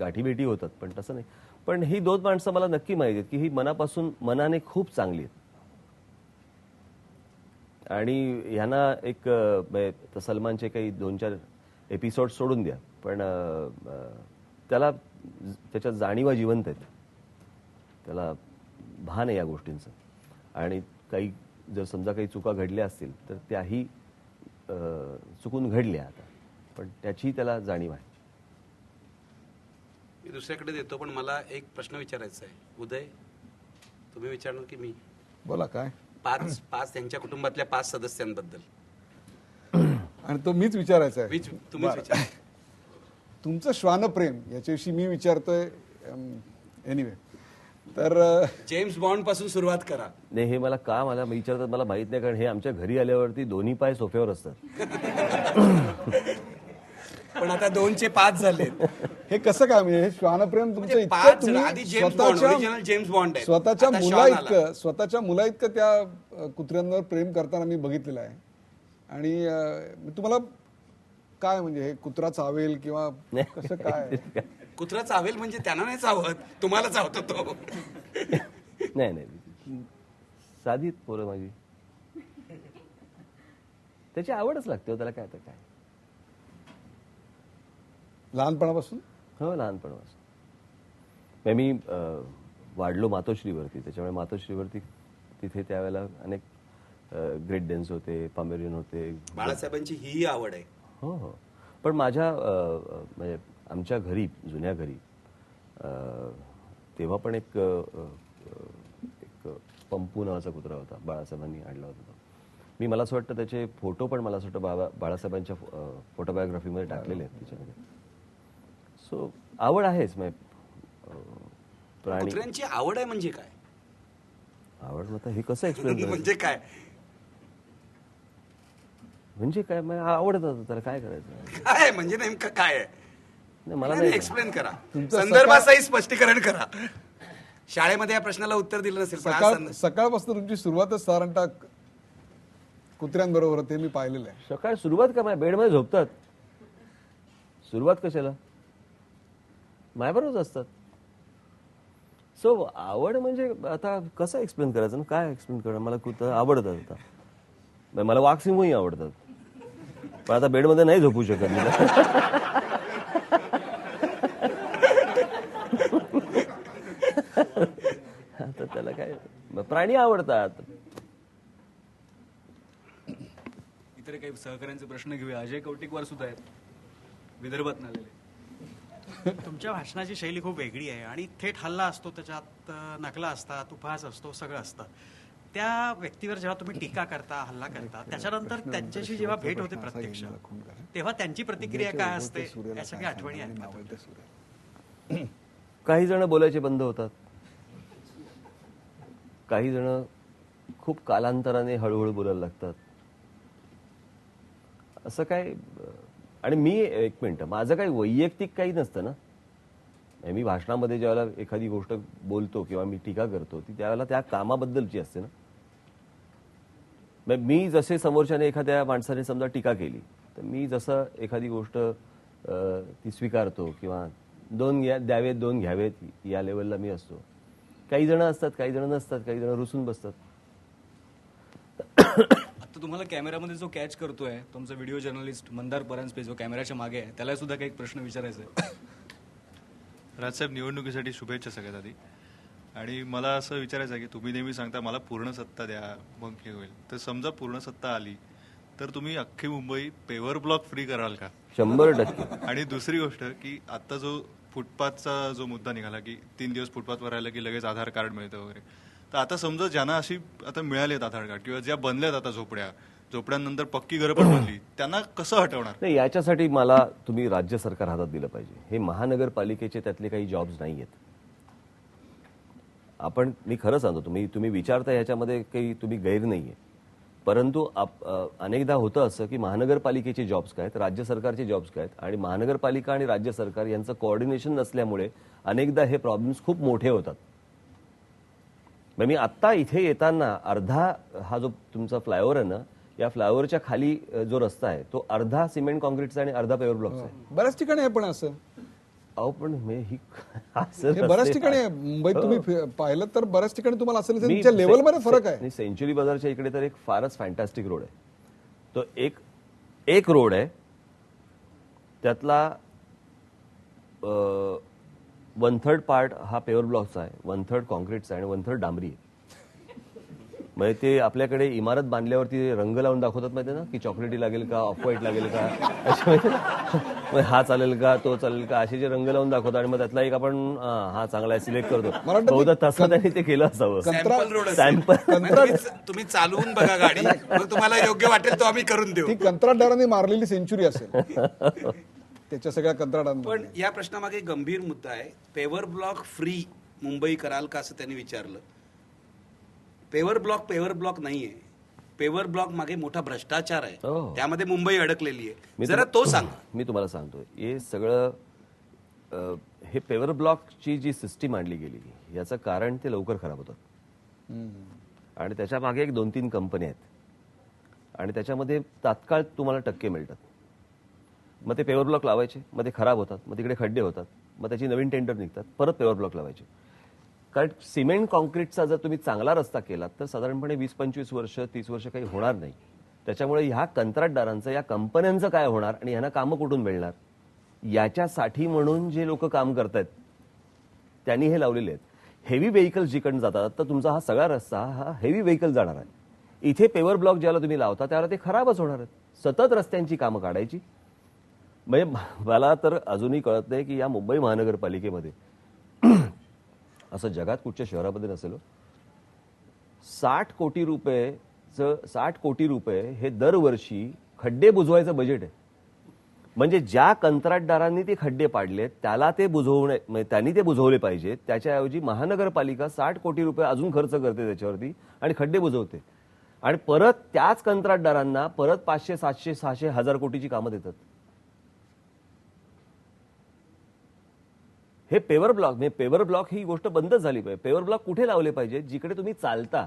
गाठीभेटी होतात, पण तसं नाही. पण ही दोन माणसं मला नक्की माहिती आहेत की ही मनाने खूप चांगली आहेत. आणि ह्यांना एक सलमानचे काही 2-4 एपिसोड सोडून द्या, पण त्याच्या जाणीवा जिवंत आहेत, त्याला भान आहे या गोष्टींचं. आणि काही जर समजा काही चुका घडल्या असतील तर त्याही चुकून घडल्या आता, पण त्याची त्याला जाणीव आहे.
मी दुसऱ्याकडे देतो, पण मला एक प्रश्न विचारायचा आहे. उदय, तुम्ही विचारणार की मी?
बोला काय.
पाच त्यांच्या कुटुंबातल्या 5 सदस्यांबद्दल
आणि तो मीच विचारायचा आहे.
तुम्हीच विचारा.
तुमचं श्वानप्रेम याच्याविषयी मी विचारतोय. एनिवे, तर
जेम्स बॉन्ड पासून सुरुवात करा.
नाही, हे मला विचारतात मला माहित नाही, कारण हे आमच्या घरी आल्यावरती दोन्ही पाय सोफ्यावर असतात.
पण आता 2चे 5 झाले.
हे कसं काय म्हणजे श्वानप्रेम तुमचं
म्हणजे
इतकं
5
तुम्ही
आधी James bond, original James bond आहे.
स्वतःच्या
आता
मुला
शॉन आला.
इतकं त्या कुत्र्यांवर प्रेम करताना मी बघितलेलं आहे. आणि तुम्हाला काय म्हणजे हे कुत्रा चावेल किंवा कसं काय.
कुत्रा चावेल म्हणजे त्यांना नाही चावत, तुम्हाला चावतो तो.
नाही, साधीत पोरं माझी, त्याची आवडच लागते हो, त्याला काय आता काय.
लहानपणापासून.
हो, लहानपणापासून. मी वाढलो मातोश्रीवरती, त्याच्यामुळे मातोश्रीवरती तिथे त्यावेळेला अनेक ग्रेट डेन्स होते, पामेरियन होते.
बाळासाहेबांची ही आवड आहे.
हो. पण माझ्या म्हणजे आमच्या घरी, जुन्या घरी तेव्हा पण एक पंपू नावाचा कुत्रा होता, बाळासाहेबांनी आणला होता. मला असं वाटतं त्याचे फोटो पण मला असं वाटतं बाळासाहेबांच्या फोटोबायोग्राफीमध्ये टाकलेले आहेत त्याच्यामध्ये. सो आवड आहेच. प्राणी
कुत्र्यांची आवड आहे म्हणजे काय.
आवड मग हे कसं एक्सप्लेन
म्हणजे काय
आवडतं त्याला काय करायचं.
काय म्हणजे नेमकं काय आहे.
नाही, मला नाही
एक्सप्लेन करा,
तुमचं
संदर्भासही स्पष्टीकरण करा. शाळेमध्ये या प्रश्नाला उत्तर दिलं नसेल पण आज
सकाळपासून तुमची सुरुवातच साधारणतः कुत्र्यांबरोबर ते मी पाहिलेलं आहे.
सकाळ सुरुवात का माझ्या बेडमध्ये झोपतात. सुरुवात कशाला, माझ्याबरोबरच असतात. सो आवड म्हणजे आता कसं एक्सप्लेन करायचं ना, काय एक्सप्लेन करा. मला कुठं आवडतात. आता मला वाघसिंहही आवडतात, पण आता बेडमध्ये नाही झोपू शकत मी. आता त्याला काय, प्राणी आवडतात.
इतर काही सहकाऱ्यांचे प्रश्न घेऊया. अजय कौटिकवार सुद्धा आहेत, विदर्भात आलेले.
तुमच्या भाषणाची शैली खूप वेगळी आहे आणि थेट हल्ला असतो, त्याच्यात नकला असतात, उपहास असतो, सगळं असतं. त्या व्यक्तीवर जेव्हा तुम्ही टीका करता, हल्ला करता, त्याच्यानंतर त्यांच्याशी जेव्हा भेट होते प्रत्यक्ष, तेव्हा त्यांची प्रतिक्रिया काय असते, या सगळ्या आठवणी आहेत.
काही जण बोलायचे बंद होतात, काही जण खूप कालांतराने हळूहळू बोलायला लागतात. असं काय. आणि मी एक मिनिट, माझं काही वैयक्तिक काही नसतं ना. मी भाषणामध्ये ज्यावेळेला एखादी गोष्ट बोलतो किंवा मी टीका करतो ती त्यावेळेला त्या कामाबद्दलची असते ना. मी जसे समोरच्याने एखाद्या माणसाने समजा टीका केली तर मी जसं एखादी गोष्ट ती स्वीकारतो किंवा 2 द्यावेत 2 घ्यावेत या लेवलला मी असतो. काही जण असतात, काही जण नसतात, काही जण रुसून बसतात.
आता तुम्हाला कॅमेरामध्ये जो कॅच करतोय तुमचा व्हिडिओ जर्नलिस्ट मंदार परांजपे, जो कॅमेराच्या मागे आहे, त्याला सुद्धा काही प्रश्न विचारायचा आहे.
राजसाहेब, निवडणुकीसाठी शुभेच्छा सगळ्यात आधी. आणि मला असं विचारायचं आहे की तुम्ही नेहमी सांगता मला पूर्ण सत्ता द्या मग हे होईल, तर समजा पूर्ण सत्ता आली तर तुम्ही अख्खी मुंबई पेवर ब्लॉक फ्री कराल का?
100%.
आणि दुसरी गोष्ट की आता जो फुटपाथचा जो मुद्दा निघाला की 3 दिवस फुटपाथवर राहिलं की लगेच आधार कार्ड मिळतं वगैरे, तर आता समजा ज्यांना अशी आता मिळालेत आधार कार्ड किंवा ज्या बनल्यात आता झोपड्यांनंतर पक्की घरं पण बनली, त्यांना कसं हटवणार?
नाही, याच्यासाठी मला तुम्ही राज्य सरकार हातात दिलं पाहिजे. हे महानगरपालिकेचे त्यातले काही जॉब्स नाही आहेत. मी खरं सांगतो, तुम्ही विचारता ह्याच्यामध्ये काही तुम्ही गैर नाहीये. परंतु अनेकदा होतं असं की महानगरपालिकेचे जॉब्स काय आहेत, राज्य सरकारचे जॉब्स काय आहेत, आणि महानगरपालिका आणि राज्य सरकार यांचं कोऑर्डिनेशन नसल्यामुळे अनेकदा हे प्रॉब्लेम्स खूप मोठे होतात. मी आत्ता इथे येताना अर्धा हा जो तुमचा फ्लायओव्हर आहे ना, या फ्लायओव्हरच्या खाली जो रस्ता आहे तो अर्धा सिमेंट कॉन्क्रीटचा आणि अर्धा पेवर ब्लॉकचा आहे.
बऱ्याच ठिकाणी आहे पण असं.
अहो पण
हे बऱ्याच ठिकाणी आहे मुंबईत. तुम्ही पाहिलं तर बऱ्याच ठिकाणी तुम्हाला असं तुमच्या लेवलमध्ये फरक आहे.
सेंच्युरी बाजारच्या इकडे तर एक फारच फॅन्टॅस्टिक रोड आहे. तो एक रोड आहे, त्यातला 1/3 पार्ट हा पेवर ब्लॉकचा आहे, 1/3 कॉन्क्रीटचा आहे आणि 1/3 डांबरी आहे. म्हणजे ते आपल्याकडे इमारत बांधल्यावरती रंग लावून दाखवतात माहिती ना, की चॉकलेटी लागेल का, ऑफ व्हाईट लागेल का, मग हा चालेल का, तो चालेल का, असे जे रंग लावून दाखवतो आणि मग त्यातला एक आपण हा चांगला आहे सिलेक्ट करतो.
वाटतं
बहुधा तसं त्यांनी ते केलं असावं.
सॅम्पल रोड
सॅम्पल
तुम्ही चालवून बघा गाडी, मग तुम्हाला योग्य वाटेल तो आम्ही करून देऊ.
ती कंत्राटदारांनी मारलेली सेंचुरी असेल त्याच्या सगळ्या कंत्राटांना.
पण या प्रश्नामागे गंभीर मुद्दा आहे. पेवर ब्लॉक फ्री मुंबई कराल का असं त्यांनी विचारलं. पेवर ब्लॉक नाहीये. पेवर ब्लॉक मागे मोठा भ्रष्टाचार आहे,
हो.
त्यामध्ये मुंबई अडकलेली आहे. जरा तो सांगा.
मी तुम्हाला सांगतोय हे सगळं हे पेवर ब्लॉकची जी सिस्टीम आणली गेली याचं कारण ते लवकर खराब होतात आणि त्याच्या मागे एक 2-3 कंपन्या आहेत आणि त्याच्यामध्ये तात्काळ तुम्हाला टक्के मिळतात. मग ते पेवर ब्लॉक लावायचे, मग ते खराब होतात, मग तिकडे खड्डे होतात, मग त्याची नवीन टेंडर निघतात, परत पेवर ब्लॉक लावायचे. कारण सिमेंट कॉन्क्रीटचा जर तुम्ही चांगला रस्ता केलात तर साधारणपणे 20-25 वर्ष 30 वर्ष काही होणार नाही. त्याच्यामुळे ह्या कंत्राटदारांचं, या कंपन्यांचं काय होणार आणि ह्यांना कामं कुठून मिळणार याच्यासाठी म्हणून जे लोक काम करतायत त्यांनी हे लावलेले आहेत. हेवी व्हेकल्स जिकडून जातात तर तुमचा हा सगळा रस्ता हा हेवी व्हेकल जाणार आहे. इथे पेवर ब्लॉक ज्याला तुम्ही लावता त्याला ते खराबच होणार आहेत. सतत रस्त्यांची कामं काढायची. म्हणजे मला तर अजूनही कळत नाही की या मुंबई महानगरपालिकेमध्ये असं जगात कुठच्या शहरामध्ये नसेल 60 कोटी रुपये हे दरवर्षी खड्डे बुजवायचं बजेट आहे. म्हणजे ज्या कंत्राटदारांनी ते खड्डे पाडले त्याला ते त्यांनी ते बुजवले पाहिजेत, त्याच्याऐवजी महानगरपालिका 60 कोटी रुपये अजून खर्च करते त्याच्यावरती आणि खड्डे बुजवते आणि परत त्याच कंत्राटदारांना परत 500, 700, 600, 1000 कोटीची कामं देतात. हे पेवर ब्लॉक ही गोष्ट बंदच झाली पाहिजे. पेवर ब्लॉक कुठे लावले पाहिजे? जिकडे तुम्ही चालता,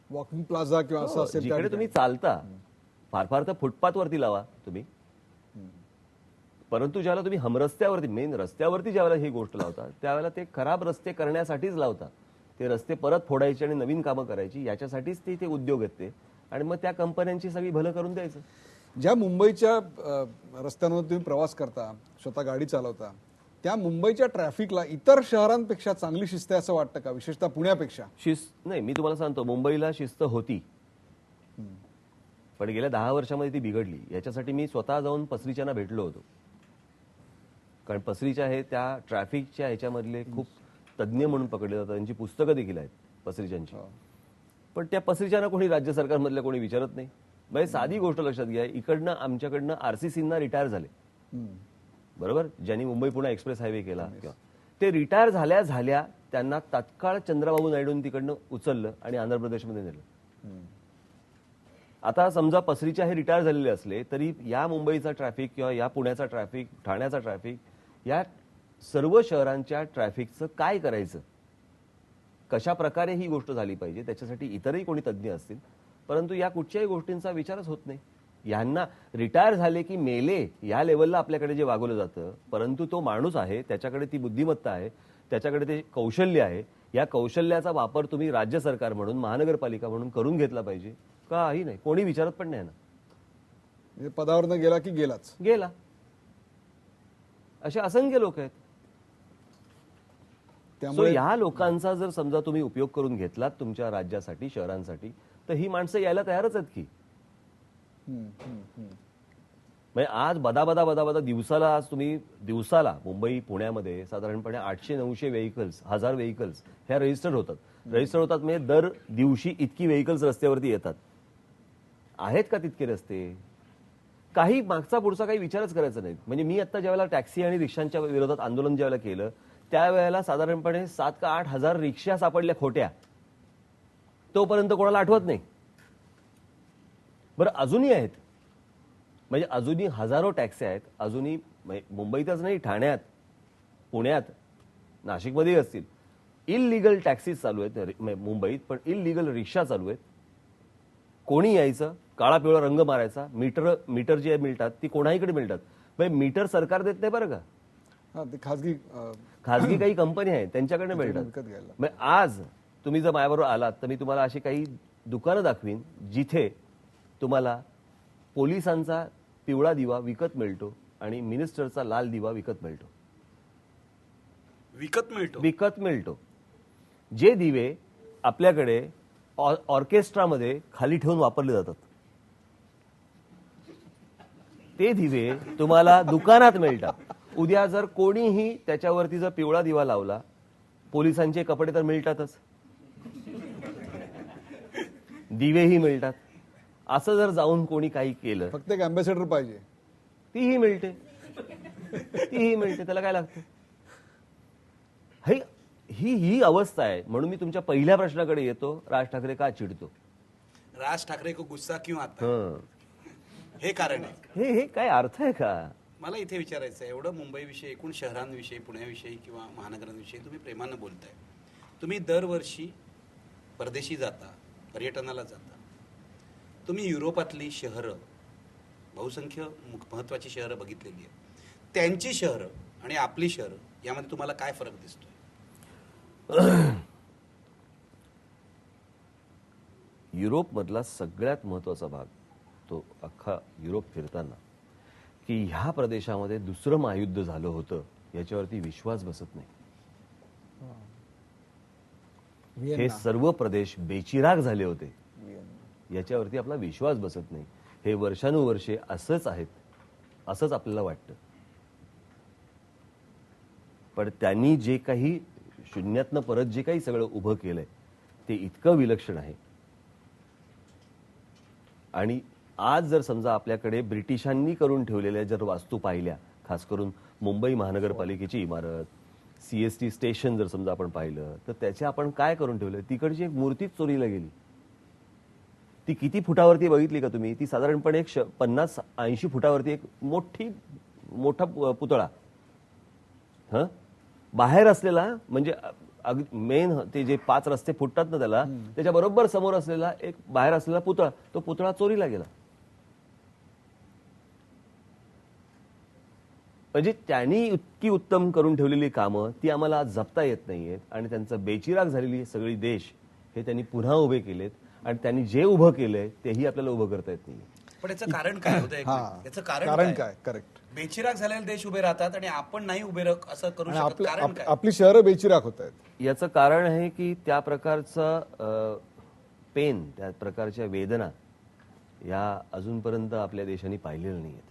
वॉकिंग प्लाझा किंवा असं असेल
जिकडे तुम्ही चालता. फार तर फुटपाथवरती लावा तुम्ही, परंतु ज्यावेळेला तुम्ही हमरस्त्यावरती, मेन रस्त्यावरती ज्यावेळेला ही गोष्ट लावता त्यावेळेला ते खराब रस्ते करण्यासाठीच लावता. ते रस्ते परत फोडायचे आणि नवीन कामं करायची, याच्यासाठीच ते उद्योग आहेत ते. आणि मग त्या कंपन्यांची सगळी भलं करून द्यायचं.
ज्या मुंबईच्या रस्त्यांवर तुम्ही प्रवास करता, स्वतः गाडी चालवता, त्या मुंबईच्या ट्रॅफिकला इतर शहरांपेक्षा चांगली शिस्त आहे असं वाटतं का, विशेषतः पुण्यापेक्षा?
शिस्त नाही, मी तुम्हाला सांगतो मुंबईला शिस्त होती पण गेल्या 10 वर्षामध्ये ती बिघडली. याच्यासाठी मी स्वतः जाऊन पसरीच्यांना भेटलो होतो. कारण पसरीच्या हे त्या ट्रॅफिकच्या ह्याच्यामधले खूप तज्ज्ञ म्हणून पकडले जातात. त्यांची पुस्तकं देखील आहेत पसरीच्यांची. पण त्या पसरीच्यांना कोणी राज्य सरकारमधल्या कोणी विचारत नाही. म्हणजे साधी गोष्ट लक्षात घ्या, इकडनं आमच्याकडनं RCCना रिटायर झाले बरोबर, ज्यांनी मुंबई पुणे एक्सप्रेस हायवे केला, ते रिटायर झाल्या त्यांना तात्काळ चंद्रबाबू नायडूंनी तिकडनं उचललं आणि आंध्र प्रदेशमध्ये नेलं. आता समजा पसरीच्या हे रिटायर झालेले असले तरी या मुंबईचा ट्रॅफिक किंवा या पुण्याचा ट्रॅफिक, ठाण्याचा ट्रॅफिक, या सर्व शहरांच्या ट्रॅफिकचं काय करायचं, कशा प्रकारे ही गोष्ट झाली पाहिजे, त्याच्यासाठी इतरही कोणी तज्ज्ञ असतील. परंतु या कुठच्याही गोष्टींचा विचारच होत नाही. यांना रिटायर झाले की मेले या लेवलला आपल्याकडे जे वागवलं जातं. परंतु तो माणूस आहे, त्याच्याकडे ती बुद्धिमत्ता आहे, त्याच्याकडे ते कौशल्य आहे. या कौशल्याचा वापर तुम्ही राज्य सरकार म्हणून, महानगरपालिका म्हणून करून घेतला पाहिजे. काही नाही, कोणी विचारत पण नाही ना.
पदावर गेला की गेला. असे असंख्य लोक आहेत. त्यामुळे या लोकांचा जर समजा तुम्ही उपयोग करून घेतलात तुमच्या राज्यासाठी, शहरांसाठी, तर ही माणसं यायला तयारच आहेत की. म्हणजे आज बदा दिवसाला, आज तुम्ही दिवसाला मुंबई पुण्यामध्ये साधारणपणे 800-900 व्हेकल्स, 1000 व्हेकल्स ह्या रजिस्टर होतात. म्हणजे दर दिवशी इतकी व्हेकल्स रस्त्यावरती येतात. आहेत का तितके रस्ते? काही मागचा पुढचा काही विचारच करायचा नाही. म्हणजे मी आता ज्यावेळेला टॅक्सी आणि रिक्षांच्या विरोधात आंदोलन ज्यावेळेला केलं त्यावेळेला साधारणपणे 7 का 8 हजार रिक्षा सापडल्या खोट्या. तोपर्यंत कोणाला आठवत नाही. बरं, अजूनही आहेत. म्हणजे अजूनही हजारो टॅक्सी आहेत. अजूनही मुंबईतच नाही, ठाण्यात, पुण्यात, नाशिकमध्येही असतील. इलिगल टॅक्सीज चालू आहेत मुंबईत, पण इलिगल रिक्षा चालू आहेत. कोणी यायचं, काळा पिवळा रंग मारायचा, मीटर जे मिळतात ती कोणाहीकडे मिळतात. म्हणजे मीटर सरकार देत नाही बरं का, खाजगी काही कंपनी आहेत त्यांच्याकडे मिळतात. आज तुम्ही जर माझ्याबरोबर आलात तर मी तुम्हाला अशी काही दुकानं दाखवीन जिथे तुम्हाला पोलिसांचा पिवळा दिवा विकत मिळतो आणि मिनिस्टरचा लाल दिवा विकत मिळतो. जे दिवे आपल्याकडे ऑर्केस्ट्रामध्ये खाली ठेवून वापरले जातात
ते दिवे तुम्हाला दुकानात मिळतात. उद्या जर कोणीही त्याच्यावरती जर पिवळा दिवा लावला, पोलिसांचे कपडे तर मिळतातच, दिवेही मिळतात. असं जर जाऊन कोणी काही केलं,
फक्त एक अँबॅसेडर पाहिजे.
तीही मिळते, तीही मिळते. त्याला काय लागतं? ही ही अवस्था आहे. म्हणून मी तुमच्या पहिल्या प्रश्नाकडे येतो, राज ठाकरे का चिडतो?
राज ठाकरे को गुस्सा क्यों आता है?
हं.
हे कारण आहे.
हे काय अर्थ आहे का?
मला इथे विचारायचं आहे, एवढं मुंबईविषयी, एकूण शहरांविषयी, पुण्याविषयी किंवा महानगरांविषयी तुम्ही प्रेमानं बोलताय. तुम्ही दरवर्षी परदेशी जाता, पर्यटनाला जाता. तुम्ही युरोपातली शहरं, बहुसंख्य महत्वाची शहरं बघितलेली आहेत. त्यांची शहरं आणि आपली शहरं यामध्ये तुम्हाला काय फरक दिसतोय?
युरोपमधला सगळ्यात महत्वाचा भाग, तो अख्खा युरोप फिरताना, की ह्या प्रदेशामध्ये दुसरं महायुद्ध झालं होतं याच्यावरती विश्वास बसत नाही. हे सर्व प्रदेश बेचिराग झाले होते याच्यावरती आपला विश्वास बसत नाही. हे वर्षानुवर्षे असंच आहेत, असंच आपल्याला वाटतं. पण त्यांनी जे काही शून्यातनं परत जे काही सगळं उभं केलंय ते इतकं विलक्षण आहे. आणि आज जर समजा आपल्याकडे ब्रिटिशांनी करून ठेवलेल्या जर वास्तू पाहिल्या, खास करून मुंबई महानगरपालिकेची इमारत, CST स्टेशन जर समजा आपण पाहिलं, तर त्याचे आपण काय करून ठेवलं? तिकडची एक मूर्तीच चोरीला गेली. ती किती फुटावरती बघितली का तुम्ही? ती साधारणपणे एक 50-80 फुटावरती एक मोठा पुतळा, हं, बाहेर असलेला, म्हणजे मेन ते जे 5 रस्ते फुटतात ना त्याला, त्याच्या बरोबर समोर असलेला एक बाहेर असलेला पुतळा, तो पुतळा चोरीला गेला. म्हणजे त्यांनी इतकी उत्तम करून ठेवलेली कामं ती आम्हाला आज जपता येत नाहीयेत. आणि त्यांचं बेचिराग झालेली सगळी देश हे त्यांनी पुन्हा उभे केलेत. आणि त्यांनी जे उभं केलंय तेही आपल्याला उभं करता येत नाही.
पण याचं कारण काय होतं? याचं
कारण काय? करेक्ट.
बेचिराग झालेले देश उभे राहतात आणि आपण नाही उभे असं करू शकत. कारण काय?
आपली शहरं बेचिराग होत आहेत.
याचं कारण आहे की त्या प्रकारचं पेन, त्या प्रकारच्या वेदना या अजूनपर्यंत आपल्या देशाने पाहिलेल्या नाहीयेत.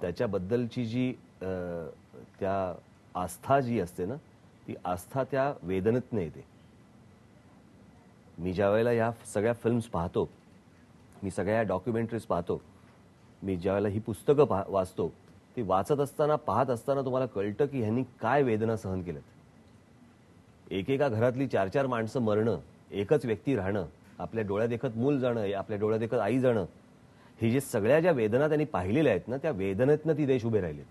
त्याच्याबद्दलची जी त्या आस्था जी असते ना, ती आस्था त्या वेदनेतनं येते. मी ज्या वेळेला या सगळ्या फिल्म्स पाहतो, मी सगळ्या डॉक्युमेंटरीज पाहतो, मी ज्यावेळेला ही पुस्तकं वाचतो, ती वाचत असताना, पाहत असताना तुम्हाला कळतं की ह्यांनी काय वेदना सहन केल्यात. एकेका घरातली 4-4 माणसं मरणं, एकच व्यक्ती राहणं, आपल्या डोळ्यात देखत मूल जाणं, आपल्या डोळ्यात देखत आई जाणं, ही जे सगळ्या ज्या वेदना त्यांनी पाहिलेल्या आहेत ना, त्या वेदनेतनं ती देश उभे राहिलेत.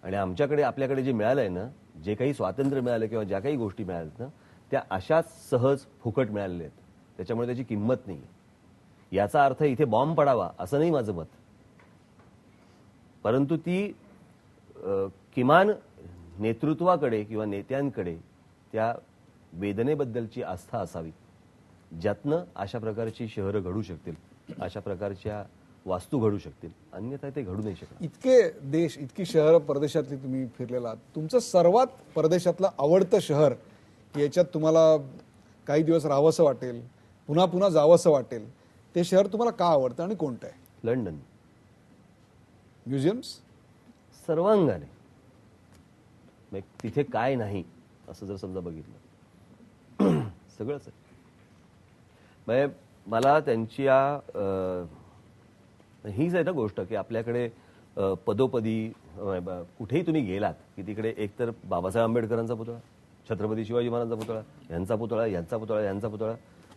आणि आपल्याकडे जे मिळालंय ना, जे काही स्वातंत्र्य मिळालं किंवा ज्या काही गोष्टी मिळाल्यात ना, त्या अशाच सहज फुकट मिळालेल्या आहेत. त्याच्यामुळे त्याची किंमत नाही. याचा अर्थ इथे बॉम्ब पडावा असं नाही माझं मत, परंतु ती किमान नेतृत्वाकडे किंवा नेत्यांकडे त्या वेदनेबद्दलची आस्था असावी, ज्यातनं अशा प्रकारची शहरं घडू शकतील, अशा प्रकारच्या वास्तू घडू शकतील. अन्यथा ते घडू नाही शकत.
इतके देश, इतकी शहरं परदेशातली तुम्ही फिरलेला, तुमचं सर्वात परदेशातलं आवडतं शहर, याच्यात तुम्हाला काही दिवस राहावंसं वाटेल, पुन्हा पुन्हा जावंसं वाटेल, ते शहर तुम्हाला का आवडतं आणि कोणतं आहे?
लंडन.
म्युझियम्स
सर्वांगाने, तिथे काय नाही असं जर समजा बघितलं, सगळंच आहे. म्हणजे मला त्यांची हीच आहे ना गोष्ट की आपल्याकडे पदोपदी कुठेही तुम्ही गेलात की तिकडे एकतर बाबासाहेब आंबेडकरांचा पुतळा, छत्रपती शिवाजी महाराजांचा पुतळा, यांचा पुतळा, यांचा पुतळा, यांचा पुतळा,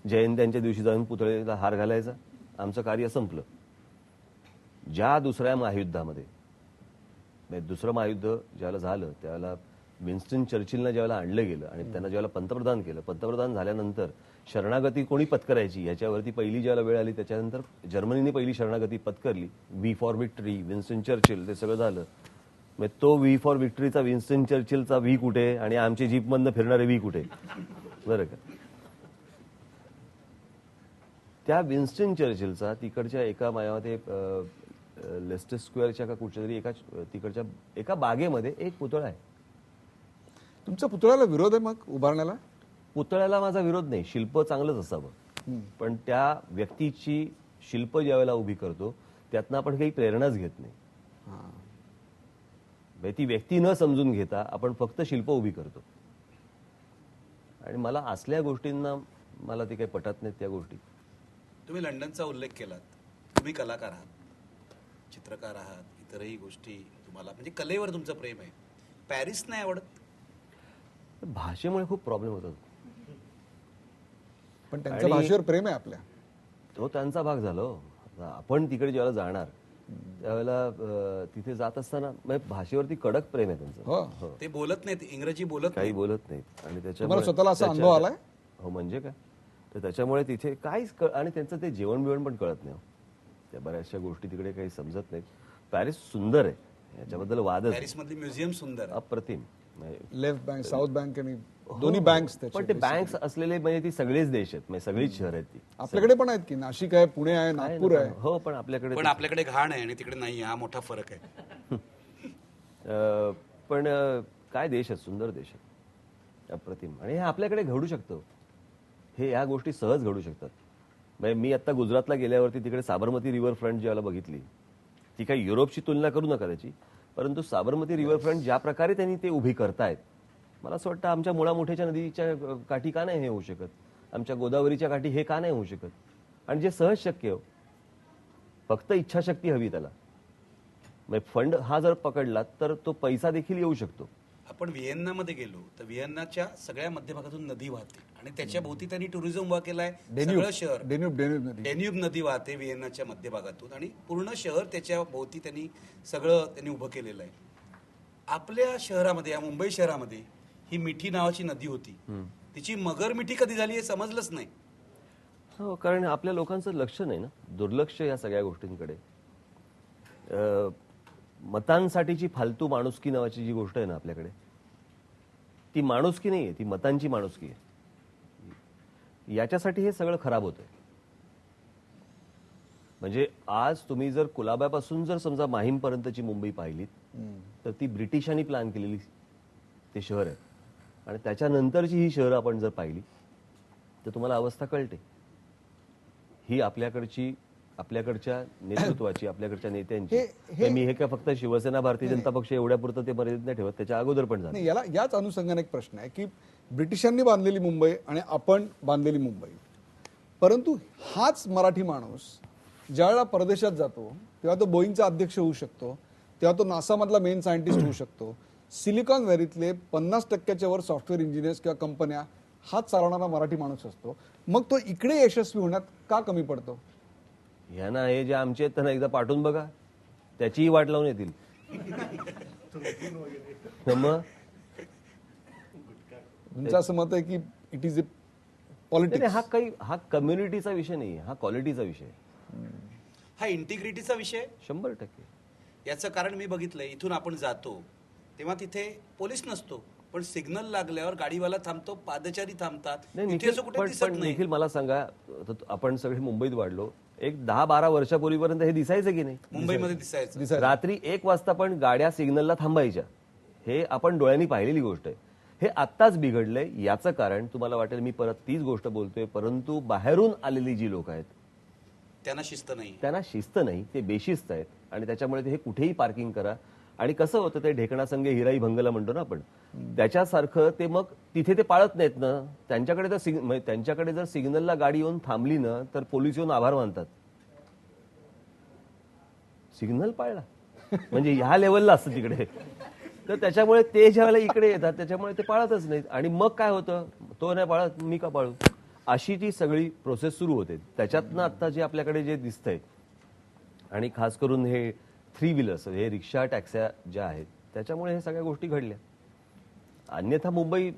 जयंत्यांच्या दिवशी जाऊन पुतळेला हार घालायचा, आमचं कार्य संपलं. ज्या दुसऱ्या महायुद्धामध्ये, दुसरं महायुद्ध ज्यावेळेला झालं त्यावेळेला विन्स्टन चर्चिलनं ज्यावेळेला आणलं गेलं आणि त्यांना ज्यावेळेला पंतप्रधान केलं, पंतप्रधान झाल्यानंतर शरणागती कोणी पत्करायची याच्यावरती पहिली ज्यावेळेला वेळ आली, त्याच्यानंतर जर्मनीने पहिली शरणागती पत्करली. V for victory, Winston Churchill, ते सगळं झालं. मग तो वी फॉर विक्टरीचा विन्स्टन चर्चिलचा वी कुठे आणि आमची जीपमधनं फिरणारे वी कुठे? बरं का. त्या विन्स्टन चर्चिलचा तिकडच्या एका मायामध्ये लेस्टर स्क्वेअरच्या का कुठच्या तरी तिकडच्या एका बागेमध्ये एक पुतळा आहे.
तुमच्या पुतळ्याला विरोध आहे मग उभारण्याला?
पुतळ्याला माझा विरोध नाही, शिल्प चांगलंच असावं, पण त्या व्यक्तीची शिल्प ज्या वेळेला उभी करतो त्यातनं आपण काही प्रेरणाच घेत नाही. म्हणजे ती व्यक्ती न समजून घेता आपण फक्त शिल्प उभी करतो. आणि मला असल्या गोष्टींना मला ते काही पटत नाहीत त्या गोष्टी.
तुम्ही लंडनचा उल्लेख केलात. तुम्ही कलाकार आहात, चित्रकार आहात, इतरही गोष्टी तुम्हाला म्हणजे कलेवर तुमचं प्रेम आहे. पॅरिस नाही आवडत?
भाषेमुळे खूप प्रॉब्लेम होतात.
पण त्यांच्या भाषेवर प्रेम आहे आपल्या.
तो त्यांचा भाग झाला हो. आपण तिकडे ज्यावेळेला जाणार त्यावेळेला तिथे जात असताना म्हणजे भाषेवरती कडक प्रेम आहे त्यांचं.
हो.
ते बोलत नाहीत, इंग्रजी बोलत
काही
नाहीत.
बोलत नाहीत आणि
तुम्हाला
त्याच्यामुळे
स्वतःला असा अनुभव आलाय?
हो म्हणजे काय, तर त्याच्यामुळे तिथे काहीच आणि त्यांचं ते जेवण बिवण पण कळत नाही हो. त्या बऱ्याचशा गोष्टी तिकडे काही समजत नाहीत. पॅरिस सुंदर आहे, याच्याबद्दल वादच नाही.
पॅरिस मधली म्युझियम सुंदर आहे.
अप्रतिम. म्हणजे
लेफ्ट बँक, साऊथ बँक आणि दोन्ही बँक्स.
पण ते बँक्स असलेले म्हणजे ती सगळेच देश आहेत, म्हणजे सगळीच शहर आहेत ती.
आपल्याकडे पण आहेत की, नाशिक आहे, पुणे आहे, नागपूर आहे.
हो पण आपल्याकडे
घाण आहे आणि तिकडे नाही, हा मोठा फरक आहे.
पण काय देश आहेत, सुंदर देश आहेत, अप्रतिम. आणि हे आपल्याकडे घडू शकतं. हे ह्या गोष्टी सहज घडू शकतात. म्हणजे मी आता गुजरातला गेल्यावरती तिकडे साबरमती रिव्हर फ्रंट ज्याला बघितली, ती काही युरोपची तुलना करू नका त्याची, परंतु साबरमती रिव्हर फ्रंट ज्या प्रकारे त्यांनी ते उभी करतायत, मला असं वाटतं आमच्या मुळामुठ्याच्या नदीच्या काठी का नाही हे होऊ शकत, आमच्या गोदावरीच्या काठी हे का नाही होऊ शकत. आणि जे सहज शक्य हो, फक्त इच्छाशक्ती हवी त्याला. म्हणजे फंड हा जर पकडला तर तो पैसा देखील येऊ शकतो.
आपण व्हिएन्नामध्ये गेलो तर व्हिएन्नाच्या सगळ्या मध्यभागातून नदी वाहते आणि त्याच्या भोवती त्यांनी टुरिझम उभा केलाय. सगळं शहर डेन्यूब नदी वाहते व्हिएन्नाच्या मध्यभागातून आणि पूर्ण शहर त्याच्या भोवती त्यांनी उभं केलेलं आहे. आपल्या शहरामध्ये, या मुंबई शहरामध्ये ही मिठी नावाची नदी होती, तिची मगर मिठी कधी झाली हे समजलंच नाही.
हो, कारण आपल्या लोकांचं लक्ष नाही ना, दुर्लक्ष या सगळ्या गोष्टींकडे. मतांसाठीची फालतू माणुसकी नावाची जी गोष्ट आहे ना आपल्याकडे, ती माणुसकी नाहीये, ती मतांची माणुसकी आहे. याच्यासाठी हे सगळं खराब होतंय. म्हणजे आज तुम्ही जर कुलाब्यापासून जर समजा माहीमपर्यंतची मुंबई पाहिलीत तर ती ब्रिटिशांनी प्लॅन केलेली ते शहर आहे. आणि त्याच्यानंतरची ही शहरं आपण जर पाहिली तर तुम्हाला अवस्था कळते. ही आपल्याकडच्या नेतृत्वाची, आपल्याकडच्या नेत्यांची. मी हे काय फक्त शिवसेना, भारतीय जनता पक्ष एवढ्यापुरतं ते मर्यादित नाही ठेवत, त्याच्या अगोदर पण झालं.
याच अनुषंगाने एक प्रश्न आहे की ब्रिटिशांनी बांधलेली मुंबई आणि आपण बांधलेली मुंबई, परंतु हाच मराठी माणूस ज्यावेळेला परदेशात जातो तेव्हा तो बोईंगचा अध्यक्ष होऊ शकतो, तेव्हा तो नासामधला मेन सायंटिस्ट होऊ शकतो. सिलिकॉन व्हॅलीतले 50% वर सॉफ्टवेअर इंजिनियर्स किंवा कंपन्या हाच चालवणारा मराठी माणूस असतो. मग तो इकडे यशस्वी होण्यात का कमी पडतो?
ह्यांना हे जे आमचे आहेत त्यांना एकदा पाठवून बघा, त्याचीही वाट लावून येतील. मग
तुमचं असं मत आहे की इट इज ए पॉलिटिक्स?
हा कम्युनिटीचा विषय नाही, हा क्वालिटीचा विषय.
हा इंटिग्रिटीचा विषय
100%.
याचं कारण मी बघितलंय, इथून आपण जातो तेव्हा तिथे पोलीस नसतो, पण सिग्नल लागल्यावर गाडीवाला थांबतो, पादचारी थांबतात.
निखिल मला सांगा, आपण सगळे मुंबईत वाढलो, एक 10-12 वर्षापूर्वीपर्यंत हे दिसायचं की नाही?
मुंबईमध्ये दिसायचं.
रात्री 1 वाजता पण गाड्या सिग्नलला थांबायच्या. हे आपण डोळ्यांनी पाहिलेली गोष्ट आहे. हे आत्ताच बिघडलंय. याचं कारण तुम्हाला वाटेल मी परत तीच गोष्ट बोलतोय, परंतु बाहेरून आलेली जी लोक आहेत
त्यांना शिस्त नाही, ते बेशिस्त आहेत. आणि त्याच्यामुळे ते कुठेही पार्किंग करा. आणि कसं होतं, ते ढेकणा संघ हिराई भंगला म्हणतो ना आपण, त्याच्यासारखं ते मग तिथे ते पाळत नाहीत ना. त्यांच्याकडे जर सिग्नलला गाडी येऊन थांबली ना तर पोलीस येऊन आभार मानतात. सिग्नल पाळला म्हणजे ह्या लेवलला असतं तिकडे. तर त्याच्यामुळे ते ज्या वेळेला इकडे येतात त्याच्यामुळे ते पाळतच नाहीत. आणि मग काय होतं, तो नाही पाळत मी का पाळू, अशी ती सगळी प्रोसेस सुरू होते. त्याच्यातनं आता जे आपल्याकडे जे दिसतंय, आणि खास करून हे 3 व्हीलर्स, हे रिक्षा, टॅक्स्या ज्या आहेत, त्याच्यामुळे हे सगळ्या गोष्टी घडल्या. अन्यथा मुंबई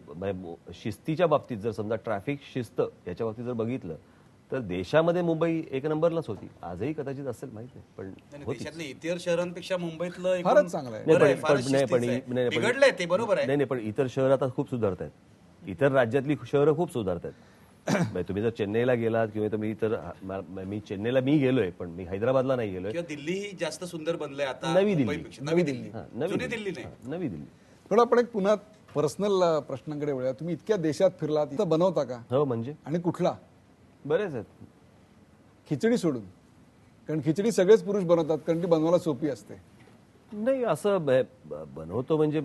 शिस्तीच्या बाबतीत जर समजा ट्रॅफिक शिस्त याच्या बाबतीत जर बघितलं तर देशामध्ये मुंबई 1 नंबरलाच होती. आजही कदाचित असेल, माहित नाही, पण देशातल्या इतर शहरांपेक्षा मुंबईतलं
फारच चांगलं आहे.
पण इतर शहर आता खूप सुधारत आहेत. इतर राज्यातली शहरं खूप सुधारत आहेत. तुम्ही जर चेन्नईला गेलात किंवा तुम्ही इतर, मी चेन्नईला मी गेलोय, पण मी हैदराबादला नाही गेलोय.
दिल्ली जास्त सुंदर बनलंय आता.
नवी दिल्ली.
थोडं आपण एक पुन्हा पर्सनल प्रश्नांकडे वळूया. तुम्ही इतक्या देशात फिरलात, बनवता का?
हो. म्हणजे
आणि कुठला?
बरेच आहेत.
खिचडी सोडून कारण खिचडी सगळेच पुरुष बनवतात कारण ती बनवायला सोपी असते.
नाही असं बनवतो म्हणजे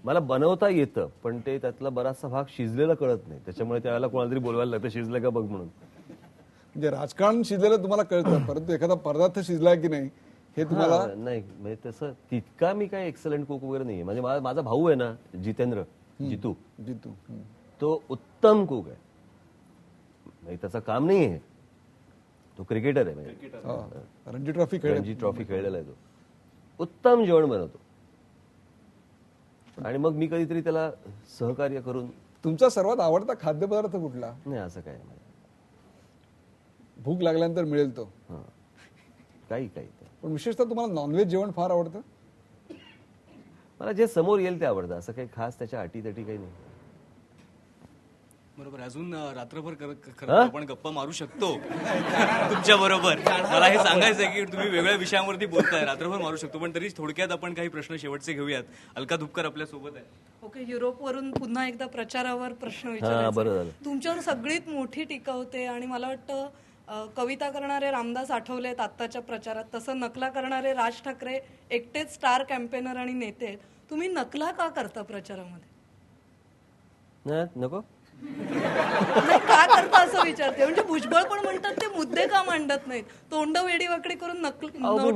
मला बनवता येतं, पण ते त्यातला बराचसा भाग शिजलेला कळत नाही, त्याच्यामुळे त्यावेळेला कोणाला तरी बोलवायला लागतं शिजलं का बघ म्हणून.
म्हणजे राजकारण शिजलेलं तुम्हाला कळतं, परंतु एखादा पदार्थ शिजलाय की नाही हे तुम्हाला
नाही म्हणजे तसं तितका मी काय एक्सलंट कुक वगैरे नाहीये. म्हणजे माझा भाऊ आहे ना जितेंद्र जितू, तो उत्तम कुक आहे. म्हणजे त्याचं काम नाही आहे, तो क्रिकेटर आहे. म्हणजे रणजी ट्रॉफी खेळलेला आहे तो. उत्तम जेवण बनवतो आणि मग मी कधीतरी त्याला सहकार्य करून.
तुमचा सर्वात आवडता खाद्यपदार्थ कुठला?
नाही असं काय नाही,
भूक लागल्यानंतर मिळेल तो.
काही
पण विशेषतः तुम्हाला नॉनव्हेज जेवण फार आवडतं?
मला जे समोर येईल ते आवडतं, असं काही खास त्याच्या अटीतटी काही नाही.
बरोबर. अजून रात्रभर खरं आपण गप्पा मारू शकतो तुमच्या बरोबर. मला हे सांगायचंय की तुम्ही वेगळ्या विषयांवरती बोलताय, रात्रभर मारू शकतो. पण तरी थोडक्यात आपण काही प्रश्न शेवटचे घेऊयात. अलका धुपकर आपल्या सोबत आहे.
ओके, युरोपवरून पुन्हा एकदा प्रचारावर प्रश्न
बरं
विचारायचा.
झालं.
तुमच्यावर सगळीत मोठी टीका होते आणि मला वाटतं कविता करणारे रामदास आठवले आहेत आत्ताच्या प्रचारात, तसं नकला करणारे राज ठाकरे एकटेच स्टार कॅम्पेनर आणि नेते आहेत. तुम्ही नकला का करता प्रचारामध्ये?
नको
नाही, का करता असं विचारते. म्हणजे भुजबळ पण म्हणतात ते मुद्दे का मांडत नाहीत, तोंड वेडी वाकडी करून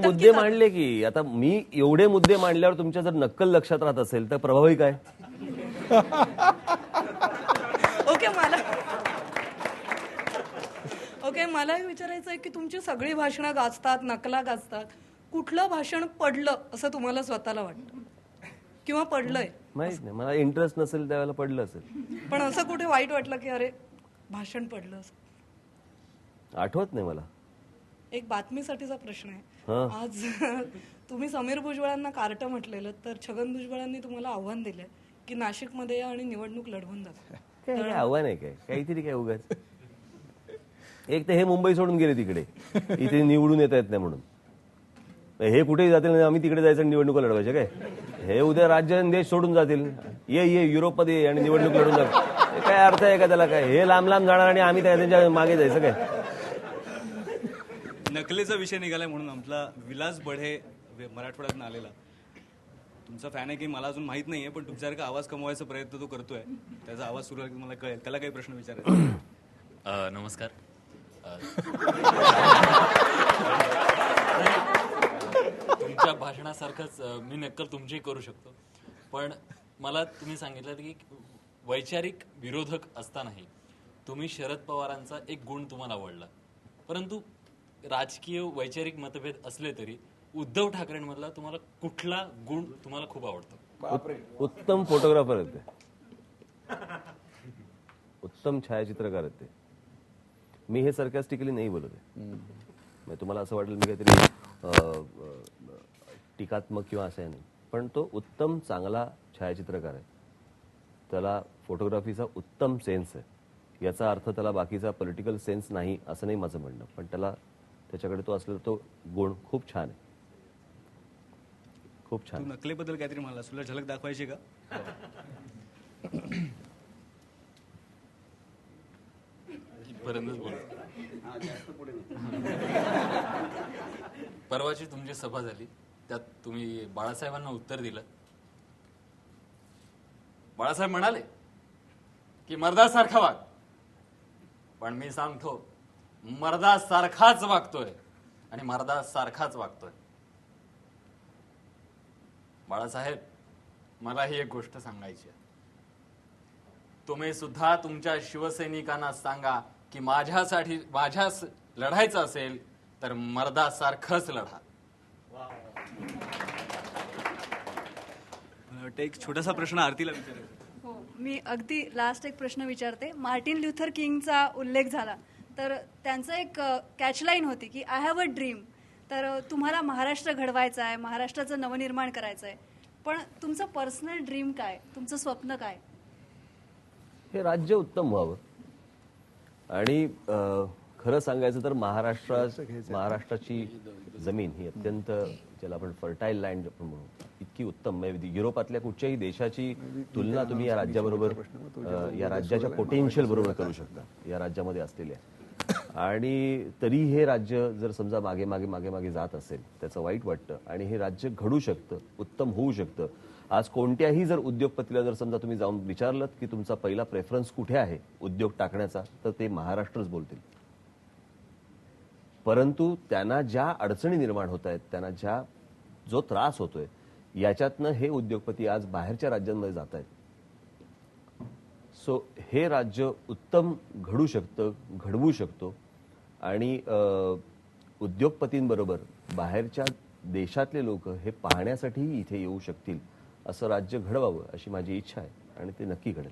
मुद्दे मांडले की. आता मी एवढे मुद्दे मांडल्यावर तुमच्या जर नक्कल लक्षात राहत असेल तर प्रभावी काय?
ओके, मला हे विचारायचं आहे की तुमची सगळी भाषणं गाजतात, नकला गाजतात. कुठलं भाषण पडलं असं तुम्हाला स्वतःला वाटतं किंवा पडलंय?
माहित नाही, मला इंटरेस्ट नसेल त्यावेळेला पडलं असेल.
पण असं कुठे वाईट वाटलं की अरे भाषण पडलं असं?
आठवत नाही मला.
एक बातमीसाठीचा प्रश्न आहे. आज तुम्ही समीर भुजबळांना कार्ट म्हटलेलं, तर छगन भुजबळांनी तुम्हाला आव्हान दिलंय की नाशिकमध्ये या आणि निवडणूक लढवून दाखवा.
काय आव्हान आहे काय? काहीतरी काय उगाच. एक तर हे मुंबई सोडून गेले तिकडे, इथे निवडून येता येत नाही म्हणून. हे कुठेही जातील, आम्ही तिकडे जायचं निवडणुका लढवायच्या काय? हे उद्या राज्य आणि देश सोडून जातील, ये युरोपमध्ये आणि निवडणूक लढून जातील. काय अर्थ आहे का त्याला? काय हे लांब लांब जाणार आणि आम्ही त्यांच्या मागे जायचं काय?
नकलेचा विषय निघालाय म्हणून आमचा विलास बढे मराठवाड्यातून आलेला तुमचा फॅन आहे की मला अजून माहित नाहीये, पण तुमच्यासारखा आवाज कमवायचा प्रयत्न तो करतोय. त्याचा आवाज सुरू झाला की मला कळेल. त्याला काही प्रश्न विचारायचा.
नमस्कार. तुमच्या भाषणासारखंच मी नक्कल तुमचीही करू शकतो, पण मला तुम्ही सांगितलं की वैचारिक विरोधक असतानाही तुम्ही शरद पवारांचा एक गुण तुम्हाला आवडला, परंतु राजकीय वैचारिक मतभेद असले तरी उद्धव ठाकरेंमधला तुम्हाला कुठला गुण तुम्हाला खूप आवडतो?
उत्तम फोटोग्राफर आहेत ते, उत्तम छायाचित्रकार आहेत ते. मी हे सरकास्टिकली नाही बोलत आहे. तुम्हाला असं वाटेल मी काहीतरी टीकात्मक किंवा असं नाही, पण तो उत्तम चांगला छायाचित्रकार आहे. त्याला फोटोग्राफीचा उत्तम सेन्स आहे. याचा अर्थ त्याला बाकीचा पॉलिटिकल सेन्स नाही असं नाही माझं म्हणणं, पण त्याच्याकडे तो असलेला तो गुण खूप छान आहे, खूप छान.
नकलेबद्दल काहीतरी मला तुला झलक दाखवायची का?
परवाची तुमची सभा झाली, त्यात तुम्ही बाळासाहेबांना उत्तर दिलं. बाळासाहेब म्हणाले की मर्दासारखा वाग, पण मी सांगतो मर्दासारखाच वागतोय आणि मर्दासारखाच वागतोय. बाळासाहेब, मला ही एक गोष्ट सांगायची आहे. तुम्ही सुद्धा तुमच्या शिवसैनिकांना सांगा की माझ्यास लढायचं असेल तर मर्दासारखंच लढा.
एक छोटासा प्रश्न आरतीला विचारायचा.
हो, मी अगदी लास्ट एक प्रश्न विचारते. मार्टिन ल्युथर किंगचा उल्लेख झाला तर त्यांचं एक कॅचलाईन होती की आय हॅव अ ड्रीम. तर तुम्हाला महाराष्ट्र घडवायचा आहे, महाराष्ट्राचं नवनिर्माण करायचं आहे, पण तुमचं पर्सनल ड्रीम काय, तुमचं स्वप्न काय?
हे राज्य उत्तम व्हावं. आणि खरं सांगायचं तर महाराष्ट्राची जमीन ही अत्यंत, ज्याला आपण फर्टाईल लँड म्हणू, इतकी उत्तम. युरोपातल्या कुठच्याही देशाची तुलना तुम्ही या राज्याबरोबर, या राज्याच्या पोटेन्शियल बरोबर करू शकता, या राज्यामध्ये असलेल्या. आणि तरी हे राज्य जर समजा मागे मागे मागे मागे जात असेल त्याचं वाईट वाटतं आणि हे राज्य घडू शकतं, उत्तम होऊ शकतं. आज कोणत्याही जर उद्योगपतीला जर समजा तुम्ही जाऊन विचारलं की तुमचा पहिला प्रेफरन्स कुठे आहे उद्योग टाकण्याचा, तर ते महाराष्ट्रच बोलतील. परंतु त्यांना ज्या अडचणी निर्माण होत आहेत, त्यांना जो त्रास होतोय, याच्यातनं हे उद्योगपती आज बाहेरच्या राज्यांमध्ये जात आहेत. सो हे राज्य उत्तम घडू शकतं, घडवू शकतो आणि उद्योगपतींबरोबर बाहेरच्या देशातले लोक हे पाहण्यासाठीही इथे येऊ शकतील असं राज्य घडवावं अशी माझी इच्छा आहे आणि ते नक्की घडेल.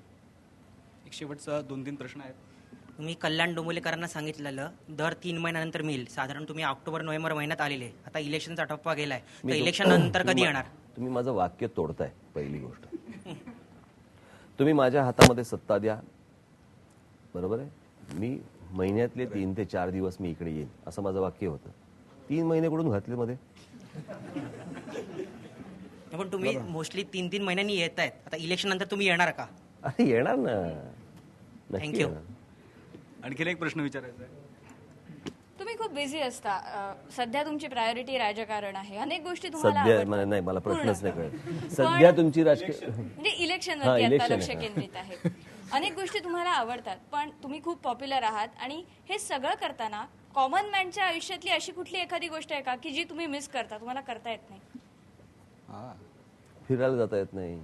एक शेवटचा 2-3 प्रश्न आहेत.
तुम्ही कल्याण डोंबिवलीकरांना सांगितलेलं दर 3 महिन्यानंतर मिळेल. साधारण तुम्ही ऑक्टोबर नोव्हेंबर महिन्यात आलेले, आता इलेक्शनचा टप्पा गेलाय, तर इलेक्शन नंतर कधी येणार?
तुम्ही माझं वाक्य तोडताय. पहिली गोष्ट, तुम्ही माझ्या हातामध्ये सत्ता द्या, बरोबर आहे. मी महिन्यातले 3 ते 4 दिवस मी इकडे येईन असं माझं वाक्य होतं. 3 महिने कुठून घातले मध्ये?
पण तुम्ही मोस्टली 3-3 महिन्यांनी येत आहेत, आता इलेक्शन नंतर तुम्ही येणार का?
अरे येणार ना, नक्की
थँक्यू.
येणार.
आणखीन एक प्रश्न विचारायचा आहे.
तुम्ही खूप बिझी असता, सध्या तुमची प्रायोरिटी राजकारण आहे, अनेक गोष्टी तुम्हाला
सध्या
आवडतात.
नाही, मला प्रश्नच
पूर्ण.
नाही कळत. सध्या तुमची राजकीय
म्हणजे इलेक्शन
हा,
वरती आता
election
लक्ष
आहे.
केंद्रित आहे. अनेक गोष्टी तुम्हाला आवडतात, पण तुम्ही खूप पॉप्युलर आहात आणि हे सगळं करताना कॉमन मॅनच्या आयुष्यातली अशी कुठली एखादी गोष्ट आहे का की जी तुम्ही मिस करता, तुम्हाला करता येत नाही?
फिरायला जाता येत नाही.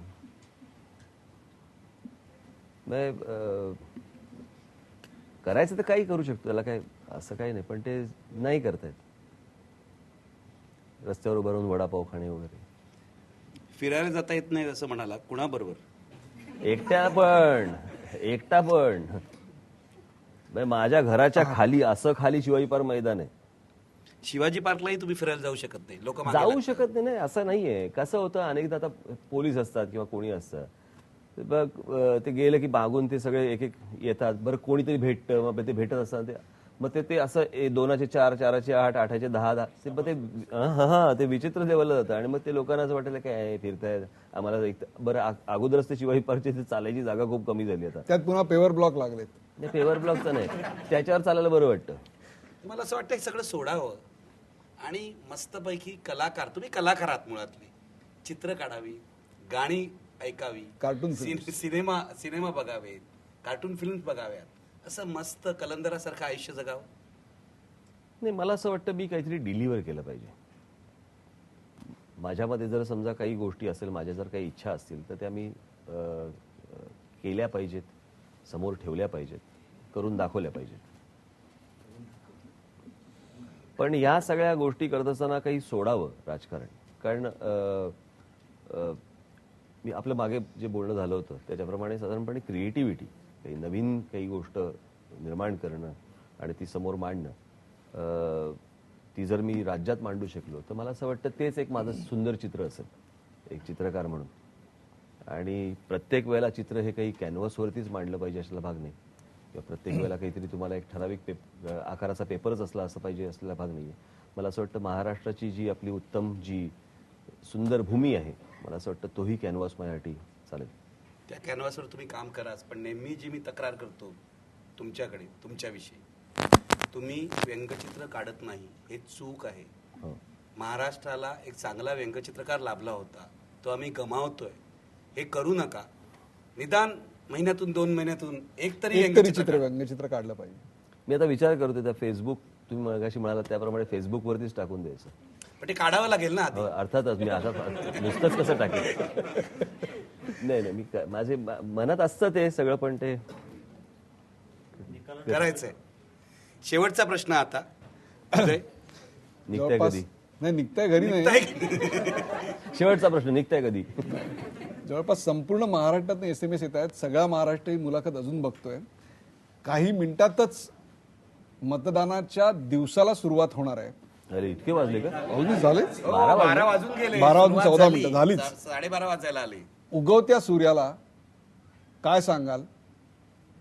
करायचं तर काही करू शकतो, त्याला काय असं काही नाही, पण ते नाही करता येत. रस्त्यावर उभं राहून वडापाव खाणे वगैरे.
फिरायला जाता येत नाही असं म्हणाला, कुणाबरोबर?
एकटा पण माझ्या घराच्या खाली असं खाली शिवाजी पार्क मैदान आहे.
शिवाजी पार्कलाही तुम्ही फिरायला जाऊ शकत नाही, लोक
जाऊ शकत नाही. असं नाहीये. कसं होतं, अनेकदा आता पोलीस असतात किंवा कोणी असतं, बघ ते गेलं की मागून ते सगळे एक एक येतात. बरं कोणीतरी भेटतं, मग ते भेटत असतात, मग ते असं 2चे 4, 4चे 8, 8चे 10, मग ते विचित्र लेवलला जातं आणि मग ते लोकांना असं वाटायला काय फिरतायत आम्हाला. बरं अगोदरच ते शिवाजी पार्कची चालायची जागा खूप कमी झाली आता.
त्यात पुन्हा पेवर ब्लॉक लागलेत.
पेवर ब्लॉकचं नाही, त्याच्यावर चालायला बरं वाटतं.
मला असं वाटतं सगळं सोडावं आणि मस्तपैकी कलाकार, तुम्ही कलाकार आहात मुळातले, चित्र काढावी, गाणी ऐकावी,
कार्टून
सिनेमा बघावेत, कार्टून फिल्म बघाव्यात, असं मस्त कलंदरासारखं आयुष्य जगावं.
नाही, मला असं वाटतं मी काहीतरी डिलिव्हर केलं पाहिजे. माझ्यामध्ये जर समजा काही गोष्टी असेल, माझ्या जर काही इच्छा असतील, तर त्या मी केल्या पाहिजेत, समोर ठेवल्या पाहिजेत, करून दाखवल्या पाहिजेत. पण या सगळ्या गोष्टी करत असताना काही सोडावं राजकारण. कारण मी आपलं मागे जे बोलणं झालं होतं त्याच्याप्रमाणे साधारणपणे क्रिएटिव्हिटी, काही नवीन काही गोष्ट निर्माण करणं आणि ती समोर मांडणं, ती जर मी राज्यात मांडू शकलो तर मला असं वाटतं तेच एक माझं सुंदर चित्र असेल, एक चित्रकार म्हणून. आणि प्रत्येक वेळेला चित्र हे काही कॅनव्हासवरतीच मांडलं पाहिजे असला भाग नाही, किंवा प्रत्येक वेळेला काहीतरी तुम्हाला एक ठराविक आकाराचा पेपरच असला असं पाहिजे असलेला भाग नाही आहे. मला असं वाटतं महाराष्ट्राची जी आपली उत्तम जी सुंदर भूमी आहे, मला असं वाटतं तोही कॅनव्हास माझ्यासाठी चालेल.
त्या कॅनव्हासवर तुम्ही काम कराच, पण नेहमी जी मी तक्रार करतो तुमच्याकडे, तुमच्याविषयी, तुम्ही व्यंगचित्र काढत नाही, हे चूक आहे. महाराष्ट्राला एक चांगला व्यंगचित्रकार लाभला होता, तो आम्ही गमावतोय. हे करू नका. निदान महिन्यातून 2 महिन्यातून एक तरी
व्यंगचित्र काढलं पाहिजे.
मी आता विचार करतोय त्या फेसबुक, तुम्ही मगाशी म्हणाला त्याप्रमाणे फेसबुकवरतीच टाकून द्यायचं.
पण ते काढावं लागेल ना आधी.
अर्थातच मी आता नुसतंच कसं टाकेल. नाही, मी माझे मनात असतं ते सगळं, पण ते
करायचंय. शेवटचा प्रश्न आता.
निघताय कधी?
नाही, निघताय घरी नाही.
शेवटचा प्रश्न, निघताय कधी?
जवळपास संपूर्ण महाराष्ट्रात SMS येत आहेत. सगळा महाराष्ट्र ही मुलाखत अजून बघतोय. काही मिनिटातच मतदानाच्या दिवसाला सुरुवात होणार आहे.
अरे इतके वाजले का?
झालेच.
12 वाजून गेले.
12 वाजून 14 मिनिटं झालीच.
12:30 वाजायला आले.
उगवत्या सूर्याला काय सांगाल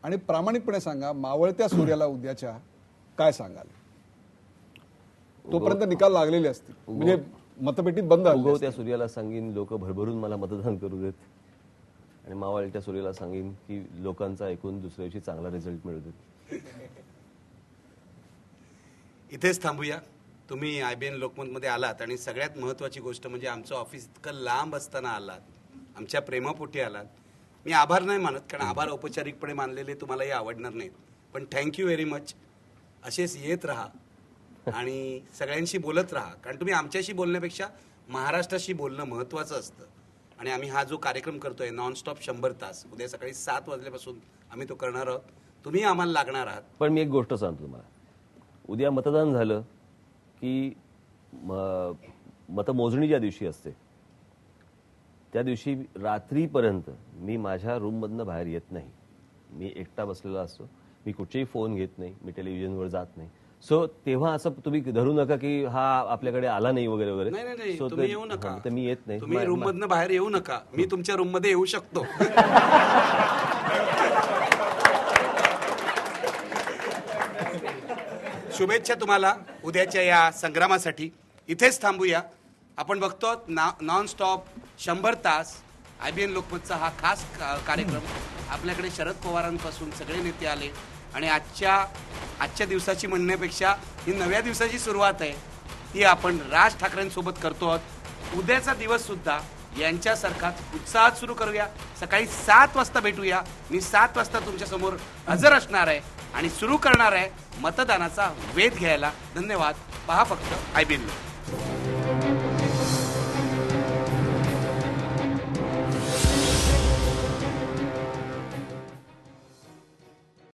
आणि प्रामाणिकपणे सांगा, मावळत्या सूर्याला उद्याच्या काय सांगाल? तोपर्यंत निकाल लागलेले असतील, म्हणजे मतपेटीत बंद.
उगवत्या सूर्याला सांगीन लोक भरभरून मला मतदान करू देत, आणि मावळत्या सूर्याला सांगीन की लोकांचा ऐकून दुसऱ्या दिवशी चांगला रिझल्ट मिळू देत.
इथेच थांबूया. तुम्ही IBN लोकमतमध्ये आलात आणि सगळ्यात महत्त्वाची गोष्ट म्हणजे आमचं ऑफिस इतकं लांब असताना आलात, आमच्या प्रेमापोटी आलात. मी आभार नाही मानत, कारण आभार औपचारिकपणे मानलेले तुम्हालाही आवडणार नाहीत, पण थँक्यू व्हेरी मच. असेच येत राहा आणि सगळ्यांशी बोलत राहा, कारण तुम्ही आमच्याशी बोलण्यापेक्षा महाराष्ट्राशी बोलणं महत्त्वाचं असतं. आणि आम्ही हा जो कार्यक्रम करतोय नॉनस्टॉप 100 तास, उद्या सकाळी 7 वाजल्यापासून आम्ही तो करणार आहोत. तुम्ही आम्हाला लागणार आहात.
पण मी एक गोष्ट सांगतो तुम्हाला, उद्या मतदान झालं की मतमोजणी ज्या दिवशी असते त्या दिवशी रात्रीपर्यंत मी माझ्या रूममधनं बाहेर येत नाही. मी एकटा बसलेला असतो, मी कुठचेही फोन घेत नाही, मी टेलिव्हिजनवर जात नाही. सो तेव्हा असं तुम्ही धरू नका की हा आपल्याकडे आला नाही वगैरे वगैरे.
नाही,
So
तुम्ही येऊ नका.
तर मी येत नाही.
तुम्ही रूम मधनं बाहेर येऊ नका, मी तुमच्या रूम मध्ये येऊ शकतो. शुभेच्छा तुम्हाला उद्याच्या या संग्रामासाठी. इथेच थांबूया. आपण बघतो नॉन स्टॉप 100 तास IBN लोकमतचा हा खास कार्यक्रम. आपल्याकडे शरद पवारांपासून सगळे नेते आले आणि आजच्या दिवसाची म्हणण्यापेक्षा ही नव्या दिवसाची सुरुवात आहे, ती आपण राज ठाकरेंसोबत करतो आहोत. उद्याचा दिवस सुद्धा यांच्यासारखाच उत्साहात सुरू करूया. सकाळी 7 वाजता भेटूया. मी 7 वाजता तुमच्या समोर हजर असणार आहे आणि सुरू करणार आहे मतदानाचा वेध घ्यायला. धन्यवाद. पहा फक्त IBN.